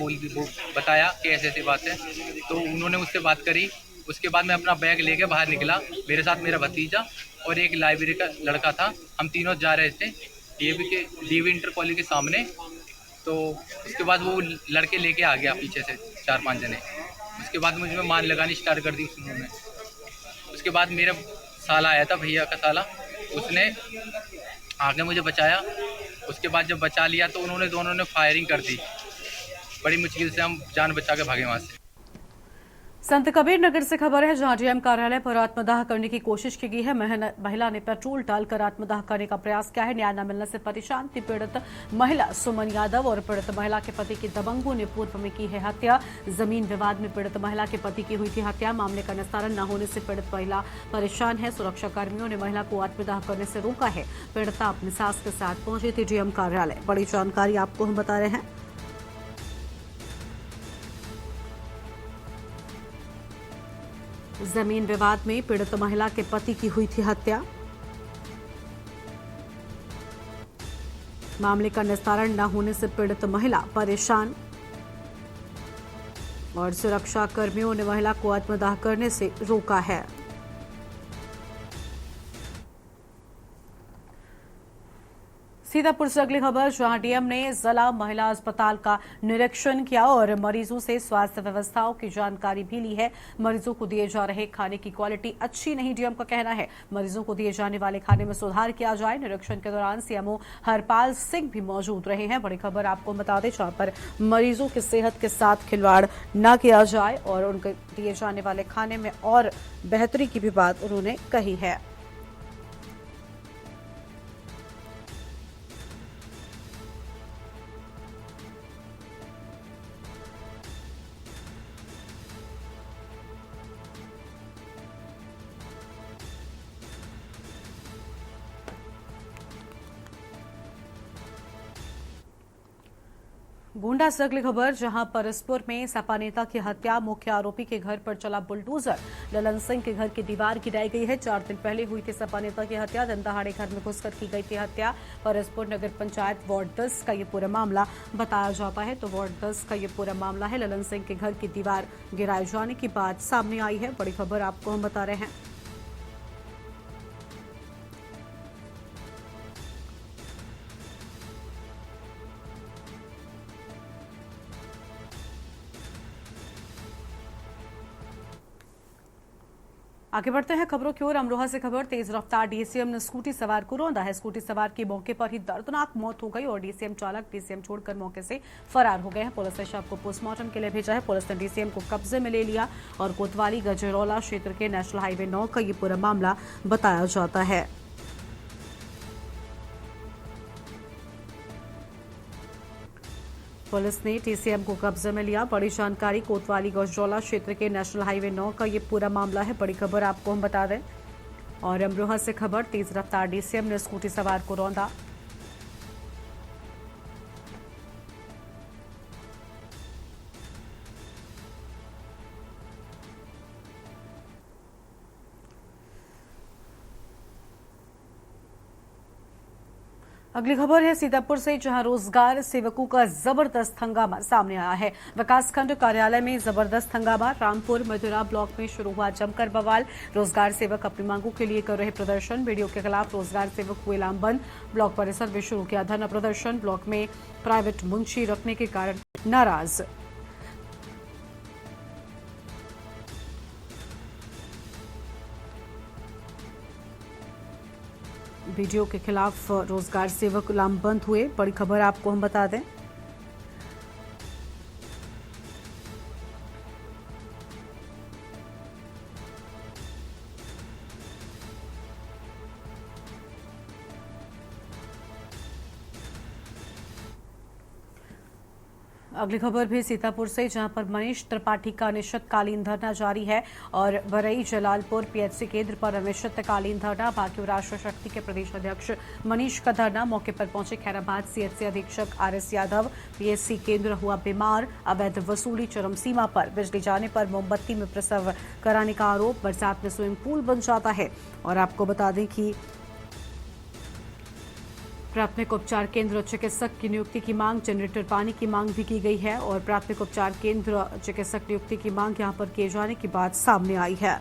बताया कि ऐसे ऐसी बात है, तो उन्होंने मुझसे बात करी। उसके बाद मैं अपना बैग लेके बाहर निकला, मेरे साथ मेरा भतीजा और एक लाइब्रेरी का लड़का था। हम तीनों जा रहे थे डीएवी इंटर कॉलेज के सामने। तो उसके बाद वो लड़के लेके आ गया पीछे से 4-5 जने। उसके बाद मुझे में मान लगानी स्टार्ट कर दी उन्होंने। उसके बाद मेरा साला आया था, भैया का साला, उसने आगे मुझे बचाया। उसके बाद जब बचा लिया तो उन्होंने दोनों ने फायरिंग कर दी। बड़ी मुश्किल से हम जान बचा के भागे वहाँ से। संत कबीर नगर से खबर है, जहां डीएम कार्यालय पर आत्मदाह करने की कोशिश की गई है। महिला ने पेट्रोल डालकर आत्मदाह करने का प्रयास किया है। न्याय न मिलने से परेशान थी पीड़ित महिला सुमन यादव और पीड़ित महिला के पति की दबंगों ने पूर्व में की है हत्या। जमीन विवाद में पीड़ित महिला के पति की हुई थी हत्या। मामले का निस्तारण न होने से पीड़ित महिला परेशान है। सुरक्षा कर्मियों ने महिला को आत्मदाह करने से रोका है। पीड़िता अपनी सास के साथ पहुंची थी डीएम कार्यालय। बड़ी जानकारी आपको हम बता रहे हैं। जमीन विवाद में पीड़ित महिला के पति की हुई थी हत्या। मामले का निस्तारण न होने से पीड़ित महिला परेशान और सुरक्षा कर्मियों ने महिला को आत्मदाह करने से रोका है। सीतापुर से अगली खबर, जहां डीएम ने जिला महिला अस्पताल का निरीक्षण किया और मरीजों से स्वास्थ्य व्यवस्थाओं की जानकारी भी ली है। मरीजों को दिए जा रहे खाने की क्वालिटी अच्छी नहीं, डीएम का कहना है। मरीजों को दिए जाने वाले खाने में सुधार किया जाए। निरीक्षण के दौरान सीएमओ हरपाल सिंह भी मौजूद रहे हैं। बड़ी खबर आपको बता दें, जहां पर मरीजों की सेहत के साथ खिलवाड़ न किया जाए और उनके दिए जाने वाले खाने में और बेहतरी की भी बात उन्होंने कही है। गोंडा से अगली खबर, जहां परसपुर में सपा नेता की हत्या, मुख्य आरोपी के घर पर चला बुलडोजर। ललन सिंह के घर की दीवार गिराई गई है। 4 दिन पहले हुई थी सपा नेता की हत्या। दिन दहाड़े घर में घुसकर की गई थी हत्या। परसपुर नगर पंचायत वार्ड 10 का ये पूरा मामला बताया जाता है। तो वार्ड 10 का ये पूरा मामला है। ललन सिंह के घर की दीवार गिराए जाने की बात सामने आई है। बड़ी खबर आपको हम बता रहे हैं। आगे बढ़ते हैं खबरों की ओर। अमरोहा से खबर, तेज रफ्तार डीसीएम ने स्कूटी सवार को रौंदा है। स्कूटी सवार की मौके पर ही दर्दनाक मौत हो गई और डीसीएम चालक डीसीएम छोड़कर मौके से फरार हो गए हैं। पुलिस ने शव को पोस्टमार्टम के लिए भेजा है। पुलिस ने डीसीएम को कब्जे में ले लिया और कोतवाली गजरौला क्षेत्र के नेशनल हाईवे 9 का ये पूरा मामला बताया जाता है। पुलिस ने टीसीएम को कब्जे में लिया। बड़ी जानकारी, कोतवाली गौजौला क्षेत्र के नेशनल हाईवे 9 का ये पूरा मामला है। बड़ी खबर आपको हम बता दें। और अमरोहा से खबर, तेज रफ्तार डीसीएम ने स्कूटी सवार को रौंदा। अगली खबर है सीतापुर से, जहां रोजगार सेवकों का जबरदस्त हंगामा सामने आया है। विकासखंड कार्यालय में जबरदस्त हंगामा। रामपुर मधुरा ब्लॉक में शुरू हुआ जमकर बवाल। रोजगार सेवक अपनी मांगों के लिए कर रहे प्रदर्शन। बीडीओ के खिलाफ रोजगार सेवक हुए लामबंद। ब्लॉक परिसर में शुरू किया धरना प्रदर्शन। ब्लॉक में प्राइवेट मुंशी रखने के कारण नाराज। बीडीओ के खिलाफ रोजगार सेवक लामबंद हुए। बड़ी खबर आपको हम बता दें। अगली खबर भी सीतापुर से, जहां पर मनीष त्रिपाठी का अनिश्चितकालीन धरना जारी है और बरई जलालपुर पीएचसी केंद्र पर अनिश्चितकालीन धरना। भाग्य राष्ट्र शक्ति के प्रदेश अध्यक्ष मनीष का धरना। मौके पर पहुंचे खैराबाद सीएचसी अधीक्षक आरएस यादव। पीएचसी केंद्र हुआ बीमार, अवैध वसूली चरम सीमा पर। बिजली जाने पर मोमबत्ती में प्रसव कराने का आरोप। बरसात में स्विमिंग पूल बन जाता है। और आपको बता दें कि प्राथमिक उपचार केंद्र चिकित्सक की नियुक्ति की मांग, जनरेटर पानी की मांग भी की गई है और प्राथमिक उपचार केंद्र चिकित्सक नियुक्ति की मांग यहां पर किए जाने की बात सामने आई है।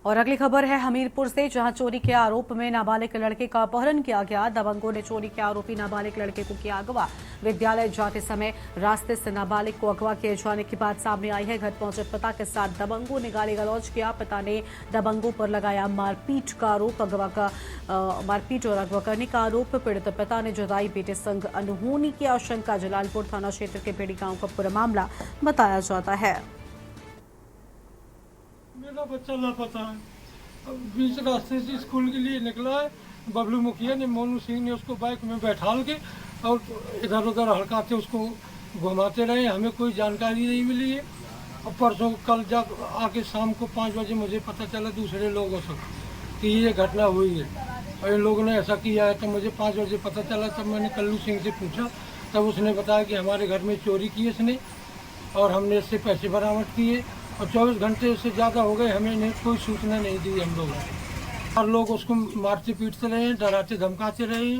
और अगली खबर है हमीरपुर से, जहां चोरी के आरोप में नाबालिग लड़के का अपहरण किया गया। दबंगों ने चोरी के आरोपी नाबालिग लड़के को किया अगवा। विद्यालय जाते समय रास्ते से नाबालिग को अगवा किए जाने की बात सामने आई है। घर पहुंचे पिता के साथ दबंगों ने गाली गलौज किया। पिता ने दबंगों पर लगाया मारपीट का आरोप। मारपीट और अगवा करने का आरोप। पीड़ित पिता ने जताई बेटे संग अनहोनी की आशंका। जलालपुर थाना क्षेत्र के बेड़ी गांव का पूरा मामला बताया जाता है। मेरा बच्चा लापता है। अब बीच रास्ते से स्कूल के लिए निकला है। बबलू मुखिया ने, मोनू सिंह ने उसको बाइक में बैठाल के और इधर उधर हड़काते उसको घुमाते रहे। हमें कोई जानकारी नहीं मिली है। और परसों कल जब आके शाम को 5 बजे मुझे पता चला दूसरे लोगों से कि ये घटना हुई है और इन लोगों ने ऐसा किया है। तो मुझे 5 बजे पता चला। तब मैंने कल्लू सिंह से पूछा, तब उसने बताया कि हमारे घर में चोरी की इसने और हमने इससे पैसे बरामद किए और 24 घंटे से ज़्यादा हो गए, हमें कोई सूचना नहीं दी हम लोगों ने। और लोग उसको मारते पीटते रहे, डराते धमकाते रहे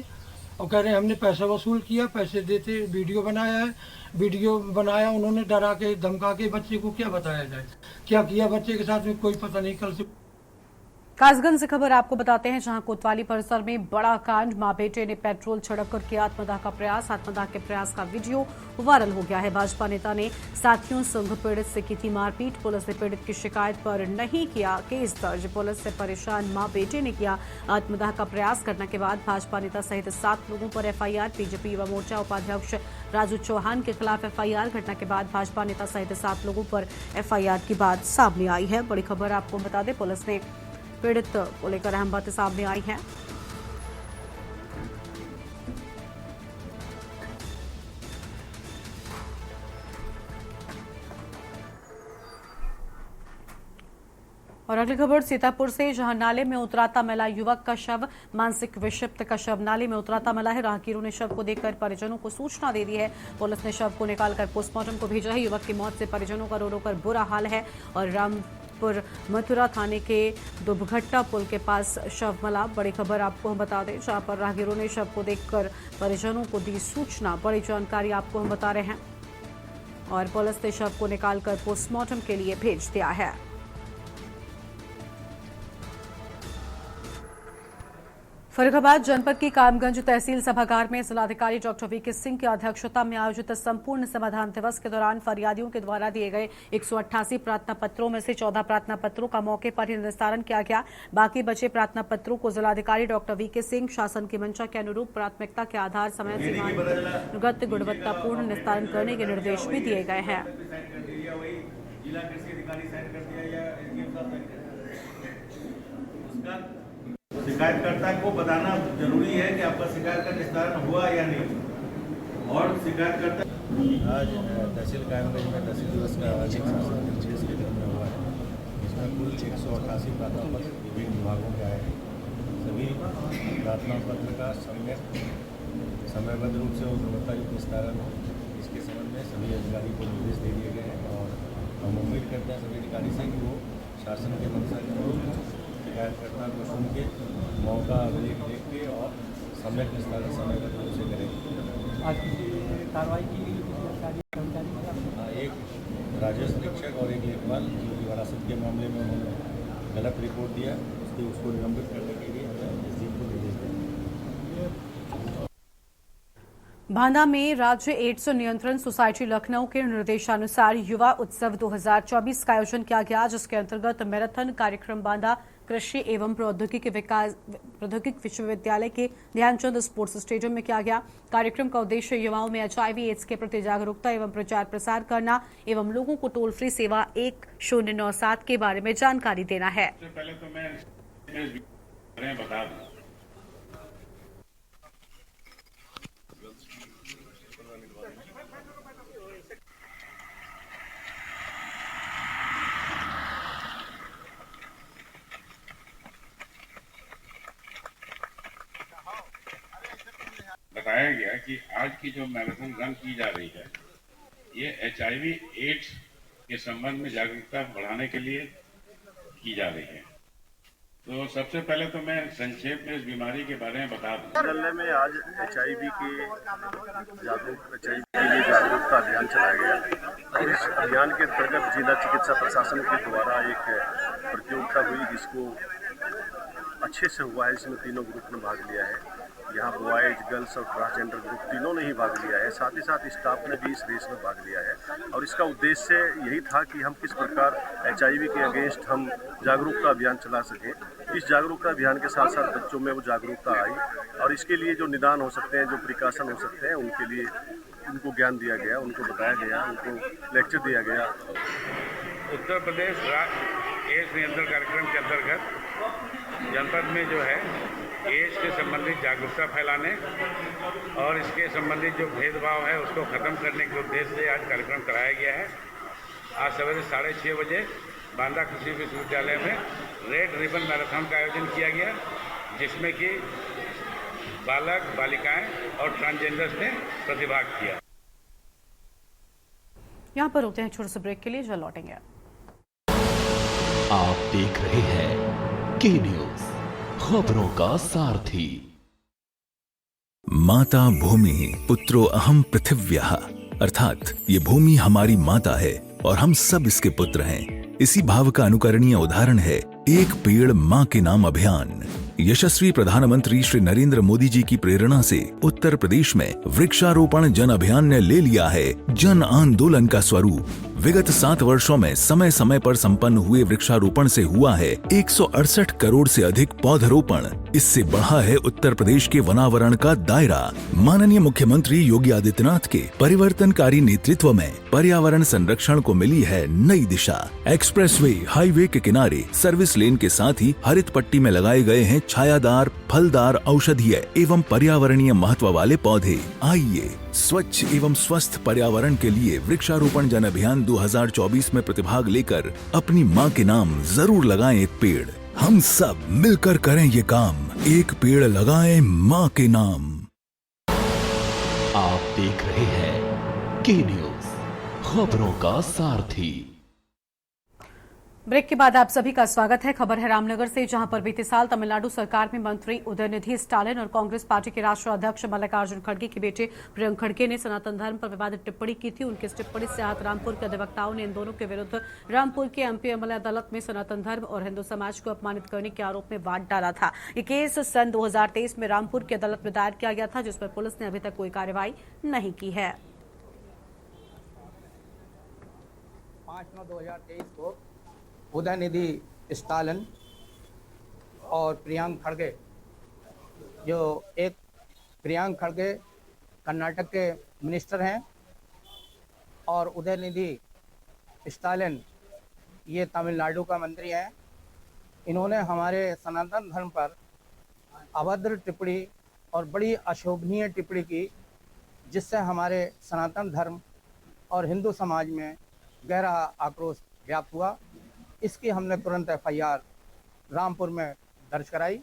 और कह रहे हैं हमने पैसा वसूल किया, पैसे देते, वीडियो बनाया है, वीडियो बनाया उन्होंने डरा के धमका के। बच्चे को क्या बताया जाए, क्या किया बच्चे के साथ में कोई पता नहीं। कल से कासगंज से खबर आपको बताते हैं, जहां कोतवाली परिसर में बड़ा कांड। मां बेटे ने पेट्रोल छिड़क कर किया आत्मदाह का प्रयास। आत्मदाह के प्रयास का वीडियो वायरल हो गया है। भाजपा नेता ने साथियों संग पीड़ित से की थी मारपीट। पुलिस ने पीड़ित की शिकायत पर नहीं किया केस दर्ज। पुलिस से परेशान मां बेटे ने किया आत्मदाह का प्रयास। घटना के बाद भाजपा नेता सहित 7 लोगों पर एफआईआर। बीजेपी युवा मोर्चा उपाध्यक्ष राजू चौहान के खिलाफ एफआईआर। घटना के बाद भाजपा नेता सहित 7 लोगों पर एफआईआर की बात सामने आई है। बड़ी खबर आपको बता दें, पुलिस ने पीड़ित को लेकर अहम बातें सामने आई हैं। और अगली खबर सीतापुर से, जहां नाले में उतराता मिला युवक का शव। मानसिक विक्षिप्त का शव नाले में उतराता मिला है। राहगीरों ने शव को देखकर परिजनों को सूचना दे दी है। पुलिस ने शव को निकालकर पोस्टमार्टम को भेजा है। युवक की मौत से परिजनों का रो रो कर बुरा हाल है। और रामपुर मथुरा थाने के दुबघट्टा पुल के पास शव मिला। बड़ी खबर आपको हम बता दें, जहां पर राहगीरों ने शव को देखकर परिजनों को दी सूचना। बड़ी जानकारी आपको हम बता रहे हैं। और पुलिस ने शव को निकालकर पोस्टमार्टम के लिए भेज दिया है। फर्रुखाबाद जनपद की कामगंज तहसील सभागार में जिलाधिकारी डॉक्टर वीके सिंह की अध्यक्षता में आयोजित संपूर्ण समाधान दिवस के दौरान फरियादियों के द्वारा दिए गए 188 प्रार्थना पत्रों में से 14 प्रार्थना पत्रों का मौके पर ही निस्तारण किया गया। बाकी बचे प्रार्थना पत्रों को जिलाधिकारी डॉक्टर वीके सिंह शासन की मंशा के अनुरूप प्राथमिकता के आधार समय सीमानुगत गुणवत्तापूर्ण निस्तारण करने के निर्देश भी दिए गए हैं। शिकायतकर्ता को बताना जरूरी है कि आपका शिकायत का निस्तारण हुआ या नहीं। और शिकायतकर्ता आज तहसील कायमगंज में तहसील दिवस का आयोजन के क्रम में हुआ है। इसमें कुल 188 प्रार्थना पत्र विभिन्न विभागों के आए हैं। सभी प्रार्थना पत्र का समयबद्ध रूप से और गुणवत्तायुक्त निस्तारण हो, इसके संबंध में सभी अधिकारी को निर्देश दे दिए गए हैं। और हम उम्मीद करते हैं सभी अधिकारी से कि वो शासन के मंशा के अनुरूप शिकायतकर्ता को सुन के मौका देख के और सम्यक निस्तारण समय पर रूप से करेंगे। आज की कार्रवाई की एक राजस्व निरीक्षक और एक लेखपाल जो विरासत के मामले में उन्होंने गलत रिपोर्ट दिया, उसको निलंबित करने के लिए एसडीएम को निर्देश दिया। बांदा में राज्य एड्स नियंत्रण सोसाइटी लखनऊ के निर्देशानुसार युवा उत्सव 2024 का आयोजन किया गया, जिसके अंतर्गत मैराथन कार्यक्रम बांदा कृषि एवं प्रौद्योगिकी विश्वविद्यालय के ध्यानचंद स्पोर्ट्स स्टेडियम में किया गया। कार्यक्रम का उद्देश्य युवाओं में एचआईवी एड्स के प्रति जागरूकता एवं प्रचार प्रसार करना एवं लोगों को टोल फ्री सेवा 1097 के बारे में जानकारी देना है। पहले तो मैं बता दूं, बताया गया कि आज की जो मैराथन रन की जा रही है ये एचआईवी एड्स के संबंध में जागरूकता बढ़ाने के लिए की जा रही है। तो सबसे पहले तो मैं संक्षेप में इस बीमारी के बारे में बता दूं। जिले में आज एचआईवी के लिए जागरूकता अभियान चलाया गया और इस अभियान के अंतर्गत जिला चिकित्सा प्रशासन के द्वारा एक प्रतियोगिता हुई जिसको अच्छे से हुआ है। इसमें तीनों ग्रुप ने भाग लिया है। यहाँ बॉयज, गर्ल्स और ट्रांसजेंडर ग्रुप तीनों ने ही भाग लिया है। साथ ही साथ स्टाफ ने भी इस रेस में भाग लिया है और इसका उद्देश्य यही था कि हम किस प्रकार एचआईवी के अगेंस्ट हम जागरूकता अभियान चला सकें। इस जागरूकता अभियान के साथ साथ बच्चों में वो जागरूकता आई और इसके लिए जो निदान हो सकते हैं, जो प्रिकॉशन हो सकते हैं, उनके लिए उनको ज्ञान दिया गया, उनको बताया गया, उनको लेक्चर दिया गया। उत्तर प्रदेश एड्स नियंत्रण कार्यक्रम के अंतर्गत जनपद में जो है एड्स के संबंधित जागरूकता फैलाने और इसके संबंधित जो भेदभाव है उसको खत्म करने के उद्देश्य से आज कार्यक्रम कराया गया है। आज सवेरे 6:30 बजे बांदा कृषि विश्वविद्यालय में रेड रिबन मैराथन का आयोजन किया गया, जिसमें कि बालक, बालिकाएं और ट्रांसजेंडर्स ने प्रतिभाग किया। यहाँ पर होते हैं छोटे से ब्रेक के लिए, जल्द लौटेंगे। आप देख रहे हैं के न्यूज, खबरों का सारथी। माता भूमि पुत्रो अहम पृथिव्यः, अर्थात ये भूमि हमारी माता है और हम सब इसके पुत्र हैं। इसी भाव का अनुकरणीय उदाहरण है एक पेड़ माँ के नाम अभियान। यशस्वी प्रधानमंत्री श्री नरेंद्र मोदी जी की प्रेरणा से उत्तर प्रदेश में वृक्षारोपण जन अभियान ने ले लिया है जन आंदोलन का स्वरूप। विगत 7 वर्षों में समय समय पर संपन्न हुए वृक्षारोपण से हुआ है 168 करोड़ से अधिक पौधरोपण। इससे बढ़ा है उत्तर प्रदेश के वनावरण का दायरा। माननीय मुख्यमंत्री योगी आदित्यनाथ के परिवर्तनकारी नेतृत्व में पर्यावरण संरक्षण को मिली है नई दिशा। एक्सप्रेसवे, हाईवे के किनारे सर्विस लेन के साथ ही हरित पट्टी में लगाए गए हैं छायादार, फलदार, औषधीय एवं पर्यावरणीय महत्व वाले पौधे। आइए स्वच्छ एवं स्वस्थ पर्यावरण के लिए वृक्षारोपण जन अभियान 2024 में प्रतिभाग लेकर अपनी माँ के नाम जरूर लगाएं एक पेड़। हम सब मिलकर करें ये काम, एक पेड़ लगाएं माँ के नाम। आप देख रहे हैं के न्यूज, खबरों का सारथी। ब्रेक के बाद आप सभी का स्वागत है। खबर है रामनगर से, जहां पर बीते साल तमिलनाडु सरकार में मंत्री उदयनिधि स्टालिन और कांग्रेस पार्टी के राष्ट्रीय अध्यक्ष मल्लिकार्जुन खड़गे के बेटे प्रियंक खड़गे ने सनातन धर्म पर विवादित टिप्पणी की थी। उनकी इस टिप्पणी से आहत रामपुर के अधिवक्ताओं ने इन दोनों के विरुद्ध रामपुर के एमपी-एमएलए अदालत में सनातन धर्म और हिंदू समाज को अपमानित करने के आरोप में वाद डाला था। ये केस सन 2023 में रामपुर की अदालत में दायर किया गया था, जिस पर पुलिस ने अभी तक कोई कार्रवाई नहीं की है। 5/9/2023 को उदयनिधि स्टालिन और प्रियंक खड़गे, जो एक प्रियंक खड़गे कर्नाटक के मिनिस्टर हैं और उदयनिधि स्टालिन ये तमिलनाडु का मंत्री हैं। इन्होंने हमारे सनातन धर्म पर अभद्र टिप्पणी और बड़ी अशोभनीय टिप्पणी की, जिससे हमारे सनातन धर्म और हिंदू समाज में गहरा आक्रोश व्याप्त हुआ। इसकी हमने तुरंत एफआईआर रामपुर में दर्ज कराई।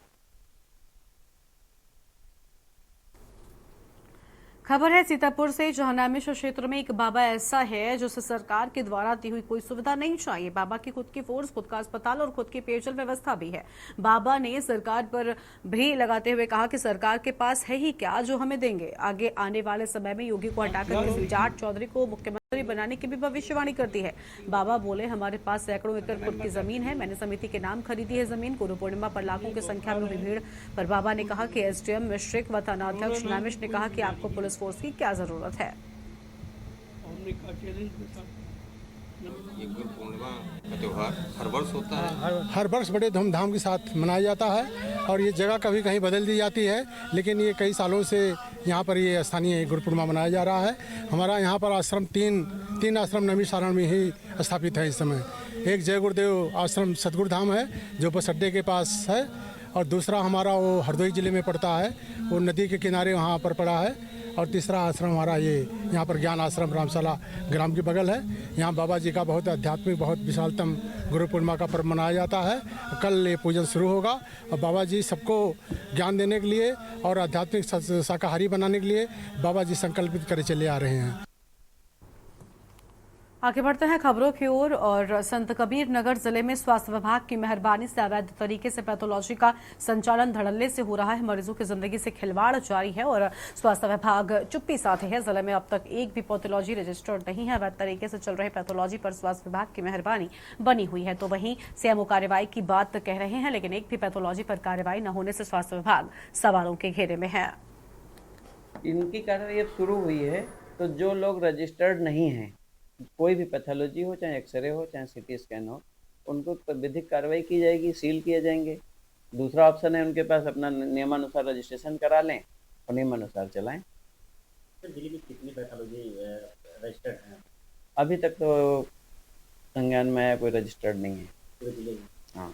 खबर है सीतापुर से, जहां नामेश्वर क्षेत्र में एक बाबा ऐसा है जिसे सरकार के द्वारा दी हुई कोई सुविधा नहीं चाहिए। बाबा की खुद की फोर्स, खुद का अस्पताल और खुद की पेयजल व्यवस्था भी है। बाबा ने सरकार पर भी लगाते हुए कहा कि सरकार के पास है ही क्या जो हमें देंगे। आगे आने वाले समय में योगी को हटाकर किसी जाट चौधरी को मुख्यमंत्री बनाने की भी भविष्यवाणी करती है। बाबा बोले, हमारे पास सैकड़ों एकड़ खुद की जमीन है, मैंने समिति के नाम खरीदी है जमीन। गुरु पूर्णिमा पर लाखों की संख्या में हुई भीड़ पर बाबा ने कहा कि एसडीएम मिश्रिक व थानाध्यक्ष नामिश ने कहा कि आपको पुलिस फोर्स की क्या जरूरत है। ये गुरु पूर्णिमा का त्योहार हर वर्ष होता है, हर वर्ष बड़े धूमधाम के साथ मनाया जाता है और ये जगह कभी कहीं बदल दी जाती है, लेकिन ये कई सालों से यहाँ पर ये स्थानीय गुरु पूर्णिमा मनाया जा रहा है। हमारा यहाँ पर आश्रम तीन आश्रम नैमिषारण्य में ही स्थापित है इस समय। एक जय गुरुदेव आश्रम सतगुरु धाम है जो बस अड्डे के पास है, और दूसरा हमारा वो हरदोई जिले में पड़ता है, वो नदी के किनारे वहाँ पर पड़ा है। और तीसरा आश्रम हमारा ये यहाँ पर ज्ञान आश्रम रामशाला ग्राम के बगल है। यहाँ बाबा जी का बहुत आध्यात्मिक, बहुत विशालतम गुरु पूर्णिमा का पर्व मनाया जाता है। कल ये पूजन शुरू होगा और बाबा जी सबको ज्ञान देने के लिए और आध्यात्मिक शाकाहारी बनाने के लिए बाबा जी संकल्पित करे चले आ रहे हैं। आगे बढ़ते हैं खबरों की ओर। और संत कबीर नगर जिले में स्वास्थ्य विभाग की मेहरबानी से अवैध तरीके से पैथोलॉजी का संचालन धड़ल्ले से हो रहा है। मरीजों की जिंदगी से खिलवाड़ जारी है और स्वास्थ्य विभाग चुप्पी साधे है। जिले में अब तक एक भी पैथोलॉजी रजिस्टर्ड नहीं है। अवैध तरीके से चल रहे पैथोलॉजी पर स्वास्थ्य विभाग की मेहरबानी बनी हुई है, तो वहीं सीएमओ कार्रवाई की बात कह रहे हैं, लेकिन एक भी पैथोलॉजी पर कार्रवाई न होने से स्वास्थ्य विभाग सवालों के घेरे में है। इनकी कार्रवाई अब शुरू हुई है, तो जो लोग रजिस्टर्ड नहीं हैं, कोई भी पैथोलॉजी हो, चाहे एक्सरे हो, चाहे सीटी स्कैन हो, उनको विधिक कार्रवाई की जाएगी, सील किए जाएंगे। दूसरा ऑप्शन है उनके पास अपना नियमानुसार रजिस्ट्रेशन करा लें और नियमानुसार चलाएं। दिल्ली में कितनी पैथोलॉजी रजिस्टर्ड है? अभी तक तो संज्ञान में कोई रजिस्टर्ड नहीं है पूरे जिले में। हाँ,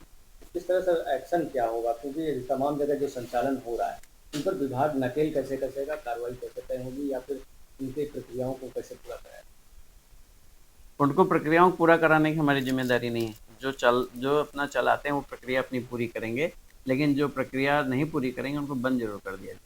किस तरह से एक्शन क्या होगा, क्योंकि तमाम जगह जो संचालन हो रहा है उन पर विभाग नकेल कैसे कसेगा, कार्रवाई कैसे तय होगी, या फिर उनकी प्रक्रियाओं को कैसे पूरा कराएगा? उनको प्रक्रियाओं को पूरा कराने की हमारी जिम्मेदारी नहीं है। जो अपना चलाते हैं वो प्रक्रिया अपनी पूरी करेंगे, लेकिन जो प्रक्रिया नहीं पूरी करेंगे उनको बंद जरूर कर दिया जाए।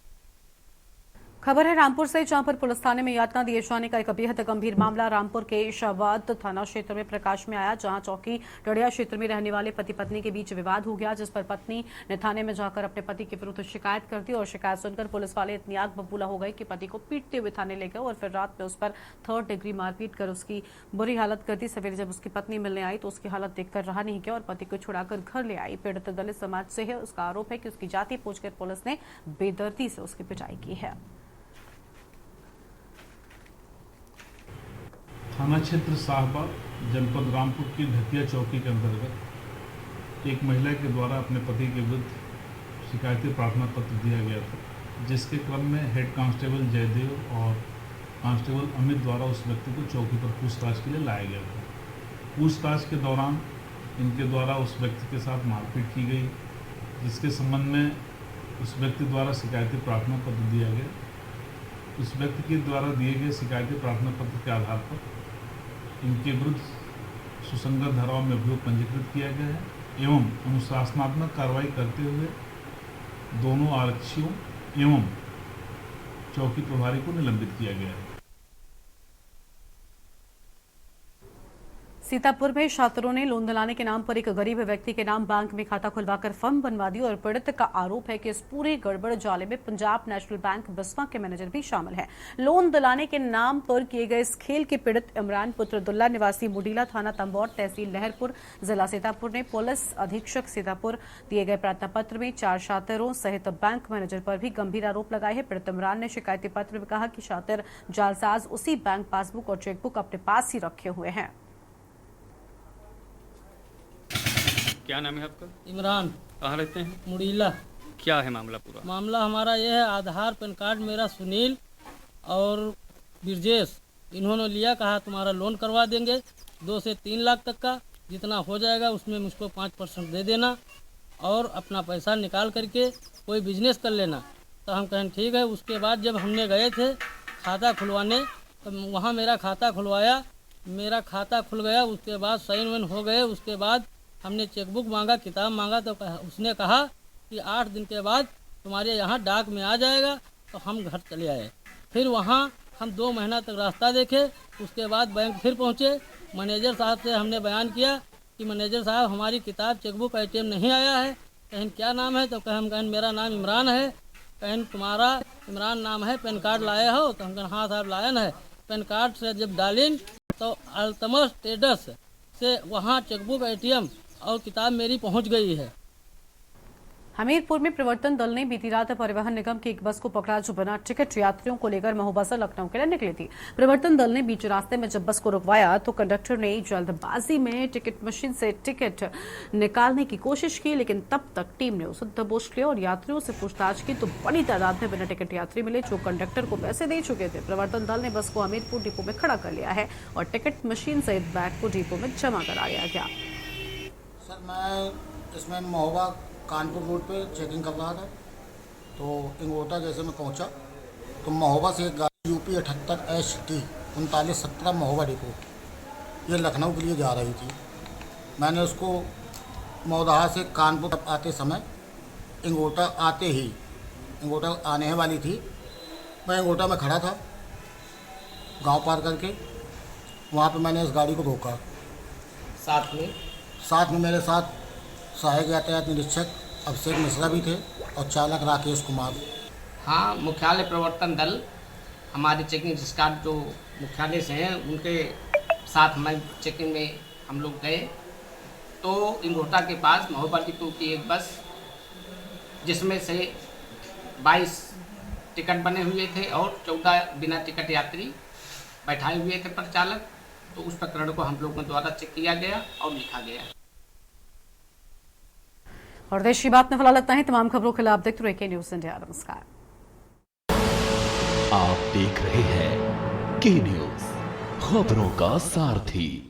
खबर है रामपुर से, जहां पर पुलिस थाने में यातना दिए जाने का एक बेहद गंभीर मामला रामपुर के शाहबाद थाना क्षेत्र में प्रकाश में आया, जहां चौकी डड़िया क्षेत्र में रहने वाले पति पत्नी के बीच विवाद हो गया, जिस पर पत्नी ने थाने में जाकर अपने पति के विरुद्ध शिकायत कर दी और शिकायत सुनकर पुलिस वाले इतनी आग बबूला हो गए कि पति को पीटते हुए थाने ले गए और फिर रात में उस पर 3rd डिग्री मारपीट कर उसकी बुरी हालत कर दी। सवेरे जब उसकी पत्नी मिलने आई तो उसकी हालत देखकर रहा नहीं गया और पति को छुड़ाकर घर ले आई। पीड़ित दलित समाज से है। उसका आरोप है कि उसकी जाति पूछकर पुलिस ने बेदर्दी से उसकी पिटाई की है। थाना क्षेत्र शाहबाद जनपद रामपुर की धतिया चौकी के अंतर्गत एक महिला के द्वारा अपने पति के विरुद्ध शिकायती प्रार्थना पत्र दिया गया था, जिसके क्रम में हेड कांस्टेबल जयदेव और कांस्टेबल अमित द्वारा उस व्यक्ति को चौकी पर पूछताछ के लिए लाया गया था। पूछताछ के दौरान इनके द्वारा उस व्यक्ति के साथ मारपीट की गई, जिसके संबंध में उस व्यक्ति द्वारा शिकायती प्रार्थना पत्र दिया गया। उस व्यक्ति के द्वारा दिए गए शिकायती प्रार्थना पत्र के आधार पर इनके विरुद्ध सुसंगत धाराओं में अभियोग पंजीकृत किया गया है एवं अनुशासनात्मक कार्रवाई करते हुए दोनों आरक्षियों एवं चौकी प्रभारी को निलंबित किया गया है। सीतापुर में छात्रों ने लोन दिलाने के नाम पर एक गरीब व्यक्ति के नाम बैंक में खाता खुलवाकर फर्म बनवा दी और पीड़ित का आरोप है कि इस पूरे गड़बड़ जाले में पंजाब नेशनल बैंक बिस्वा के मैनेजर भी शामिल है। लोन दिलाने के नाम पर किए गए इस खेल के पीड़ित इमरान पुत्र दुल्ला निवासी मुडीला थाना तंबौर तहसील लहरपुर जिला सीतापुर ने पुलिस अधीक्षक सीतापुर दिए गए प्रार्थना पत्र में 4 छात्रों सहित बैंक मैनेजर पर भी गंभीर आरोप लगाए हैं। पीड़ित इमरान ने शिकायती पत्र में कहा कि छात्र जालसाज उसी बैंक पासबुक और चेकबुक अपने पास ही रखे हुए हैं। क्या नाम है आपका? इमरान। कहाँ रहते हैं? मुडीला। क्या है मामला पूरा? मामला हमारा ये है, आधार पैन कार्ड मेरा सुनील और ब्रजेश, इन्होंने लिया, कहा तुम्हारा लोन करवा देंगे 2 से 3 लाख तक का, जितना हो जाएगा उसमें मुझको 5% दे देना और अपना पैसा निकाल करके कोई बिजनेस कर लेना। तो हम कहें ठीक है। उसके बाद जब हमने गए थे खाता खुलवाने तो वहाँ मेरा खाता खुलवाया, मेरा खाता खुल गया। उसके बाद साइन वाइन हो गए। उसके बाद हमने चेकबुक मांगा, किताब मांगा, तो उसने कहा कि 8 दिन के बाद तुम्हारे यहाँ डाक में आ जाएगा। तो हम घर चले आए। फिर वहाँ हम 2 महीना तक रास्ता देखे। उसके बाद बैंक फिर पहुँचे। मैनेजर साहब से हमने बयान किया कि मैनेजर साहब हमारी किताब चेकबुक ATM नहीं आया है। कहें क्या नाम है? तो कहें मेरा नाम इमरान है। कहें तुम्हारा इमरान नाम है, पैन कार्ड लाए हो? तो हम कहें हाँ साहब लायन है। पैन कार्ड से जब डालें तो अल्तमस ट्रेडर्स से वहाँ चेकबुक ATM और किताब मेरी पहुंच गई है। हमीरपुर में प्रवर्तन दल ने बीती रात परिवहन निगम की एक बस को पकड़ा जो बिना टिकट यात्रियों को लेकर महोबा से लखनऊ के लिए निकली थी। प्रवर्तन दल ने बीच रास्ते में जब बस को रुकवाया तो कंडक्टर ने जल्दबाजी में टिकट मशीन से टिकट निकालने की कोशिश की, लेकिन तब तक टीम ने उसे दबोच लिया और यात्रियों से पूछताछ की तो बड़ी तादाद में बिना टिकट यात्री मिले जो कंडक्टर को पैसे दे चुके थे। प्रवर्तन दल ने बस को हमीरपुर डिपो में खड़ा कर लिया है और टिकट मशीन सहित बैग को डिपो में जमा कराया गया। सर मैं इसमें महोबा कानपुर रोड पे चेकिंग कर रहा था, तो इंगोटा जैसे मैं पहुंचा तो महोबा से एक गाड़ी UP 78 HT 3917 महोबा डिपो ये लखनऊ के लिए जा रही थी। मैंने उसको मौदहा से कानपुर आते समय इंगोटा आते ही, इंगोटा आने वाली थी, मैं इंगोटा में खड़ा था गांव पार करके। वहाँ पे मैंने इस गाड़ी को रोका। साथ में मेरे साथ सहायक यातायात निरीक्षक अभिषेक मिश्रा भी थे और चालक राकेश कुमार। हाँ, मुख्यालय प्रवर्तन दल हमारे चेकिंग रिस्कार्ड जो मुख्यालय से हैं उनके साथ हमारी चेकिंग में हम लोग गए तो इंगोटा के पास महोबा डिपो की एक बस जिसमें से 22 टिकट बने हुए थे और 14 बिना टिकट यात्री बैठाए हुए थे परिचालक, तो उस प्रकरण को हम लोगों द्वारा चेक किया गया और लिखा गया। और देश की बात में फिलहाल लगता है। तमाम खबरों के लिए आप देखते रहिए न्यूज़ इंडिया। नमस्कार। आप देख रहे हैं के न्यूज़, खबरों का सारथी।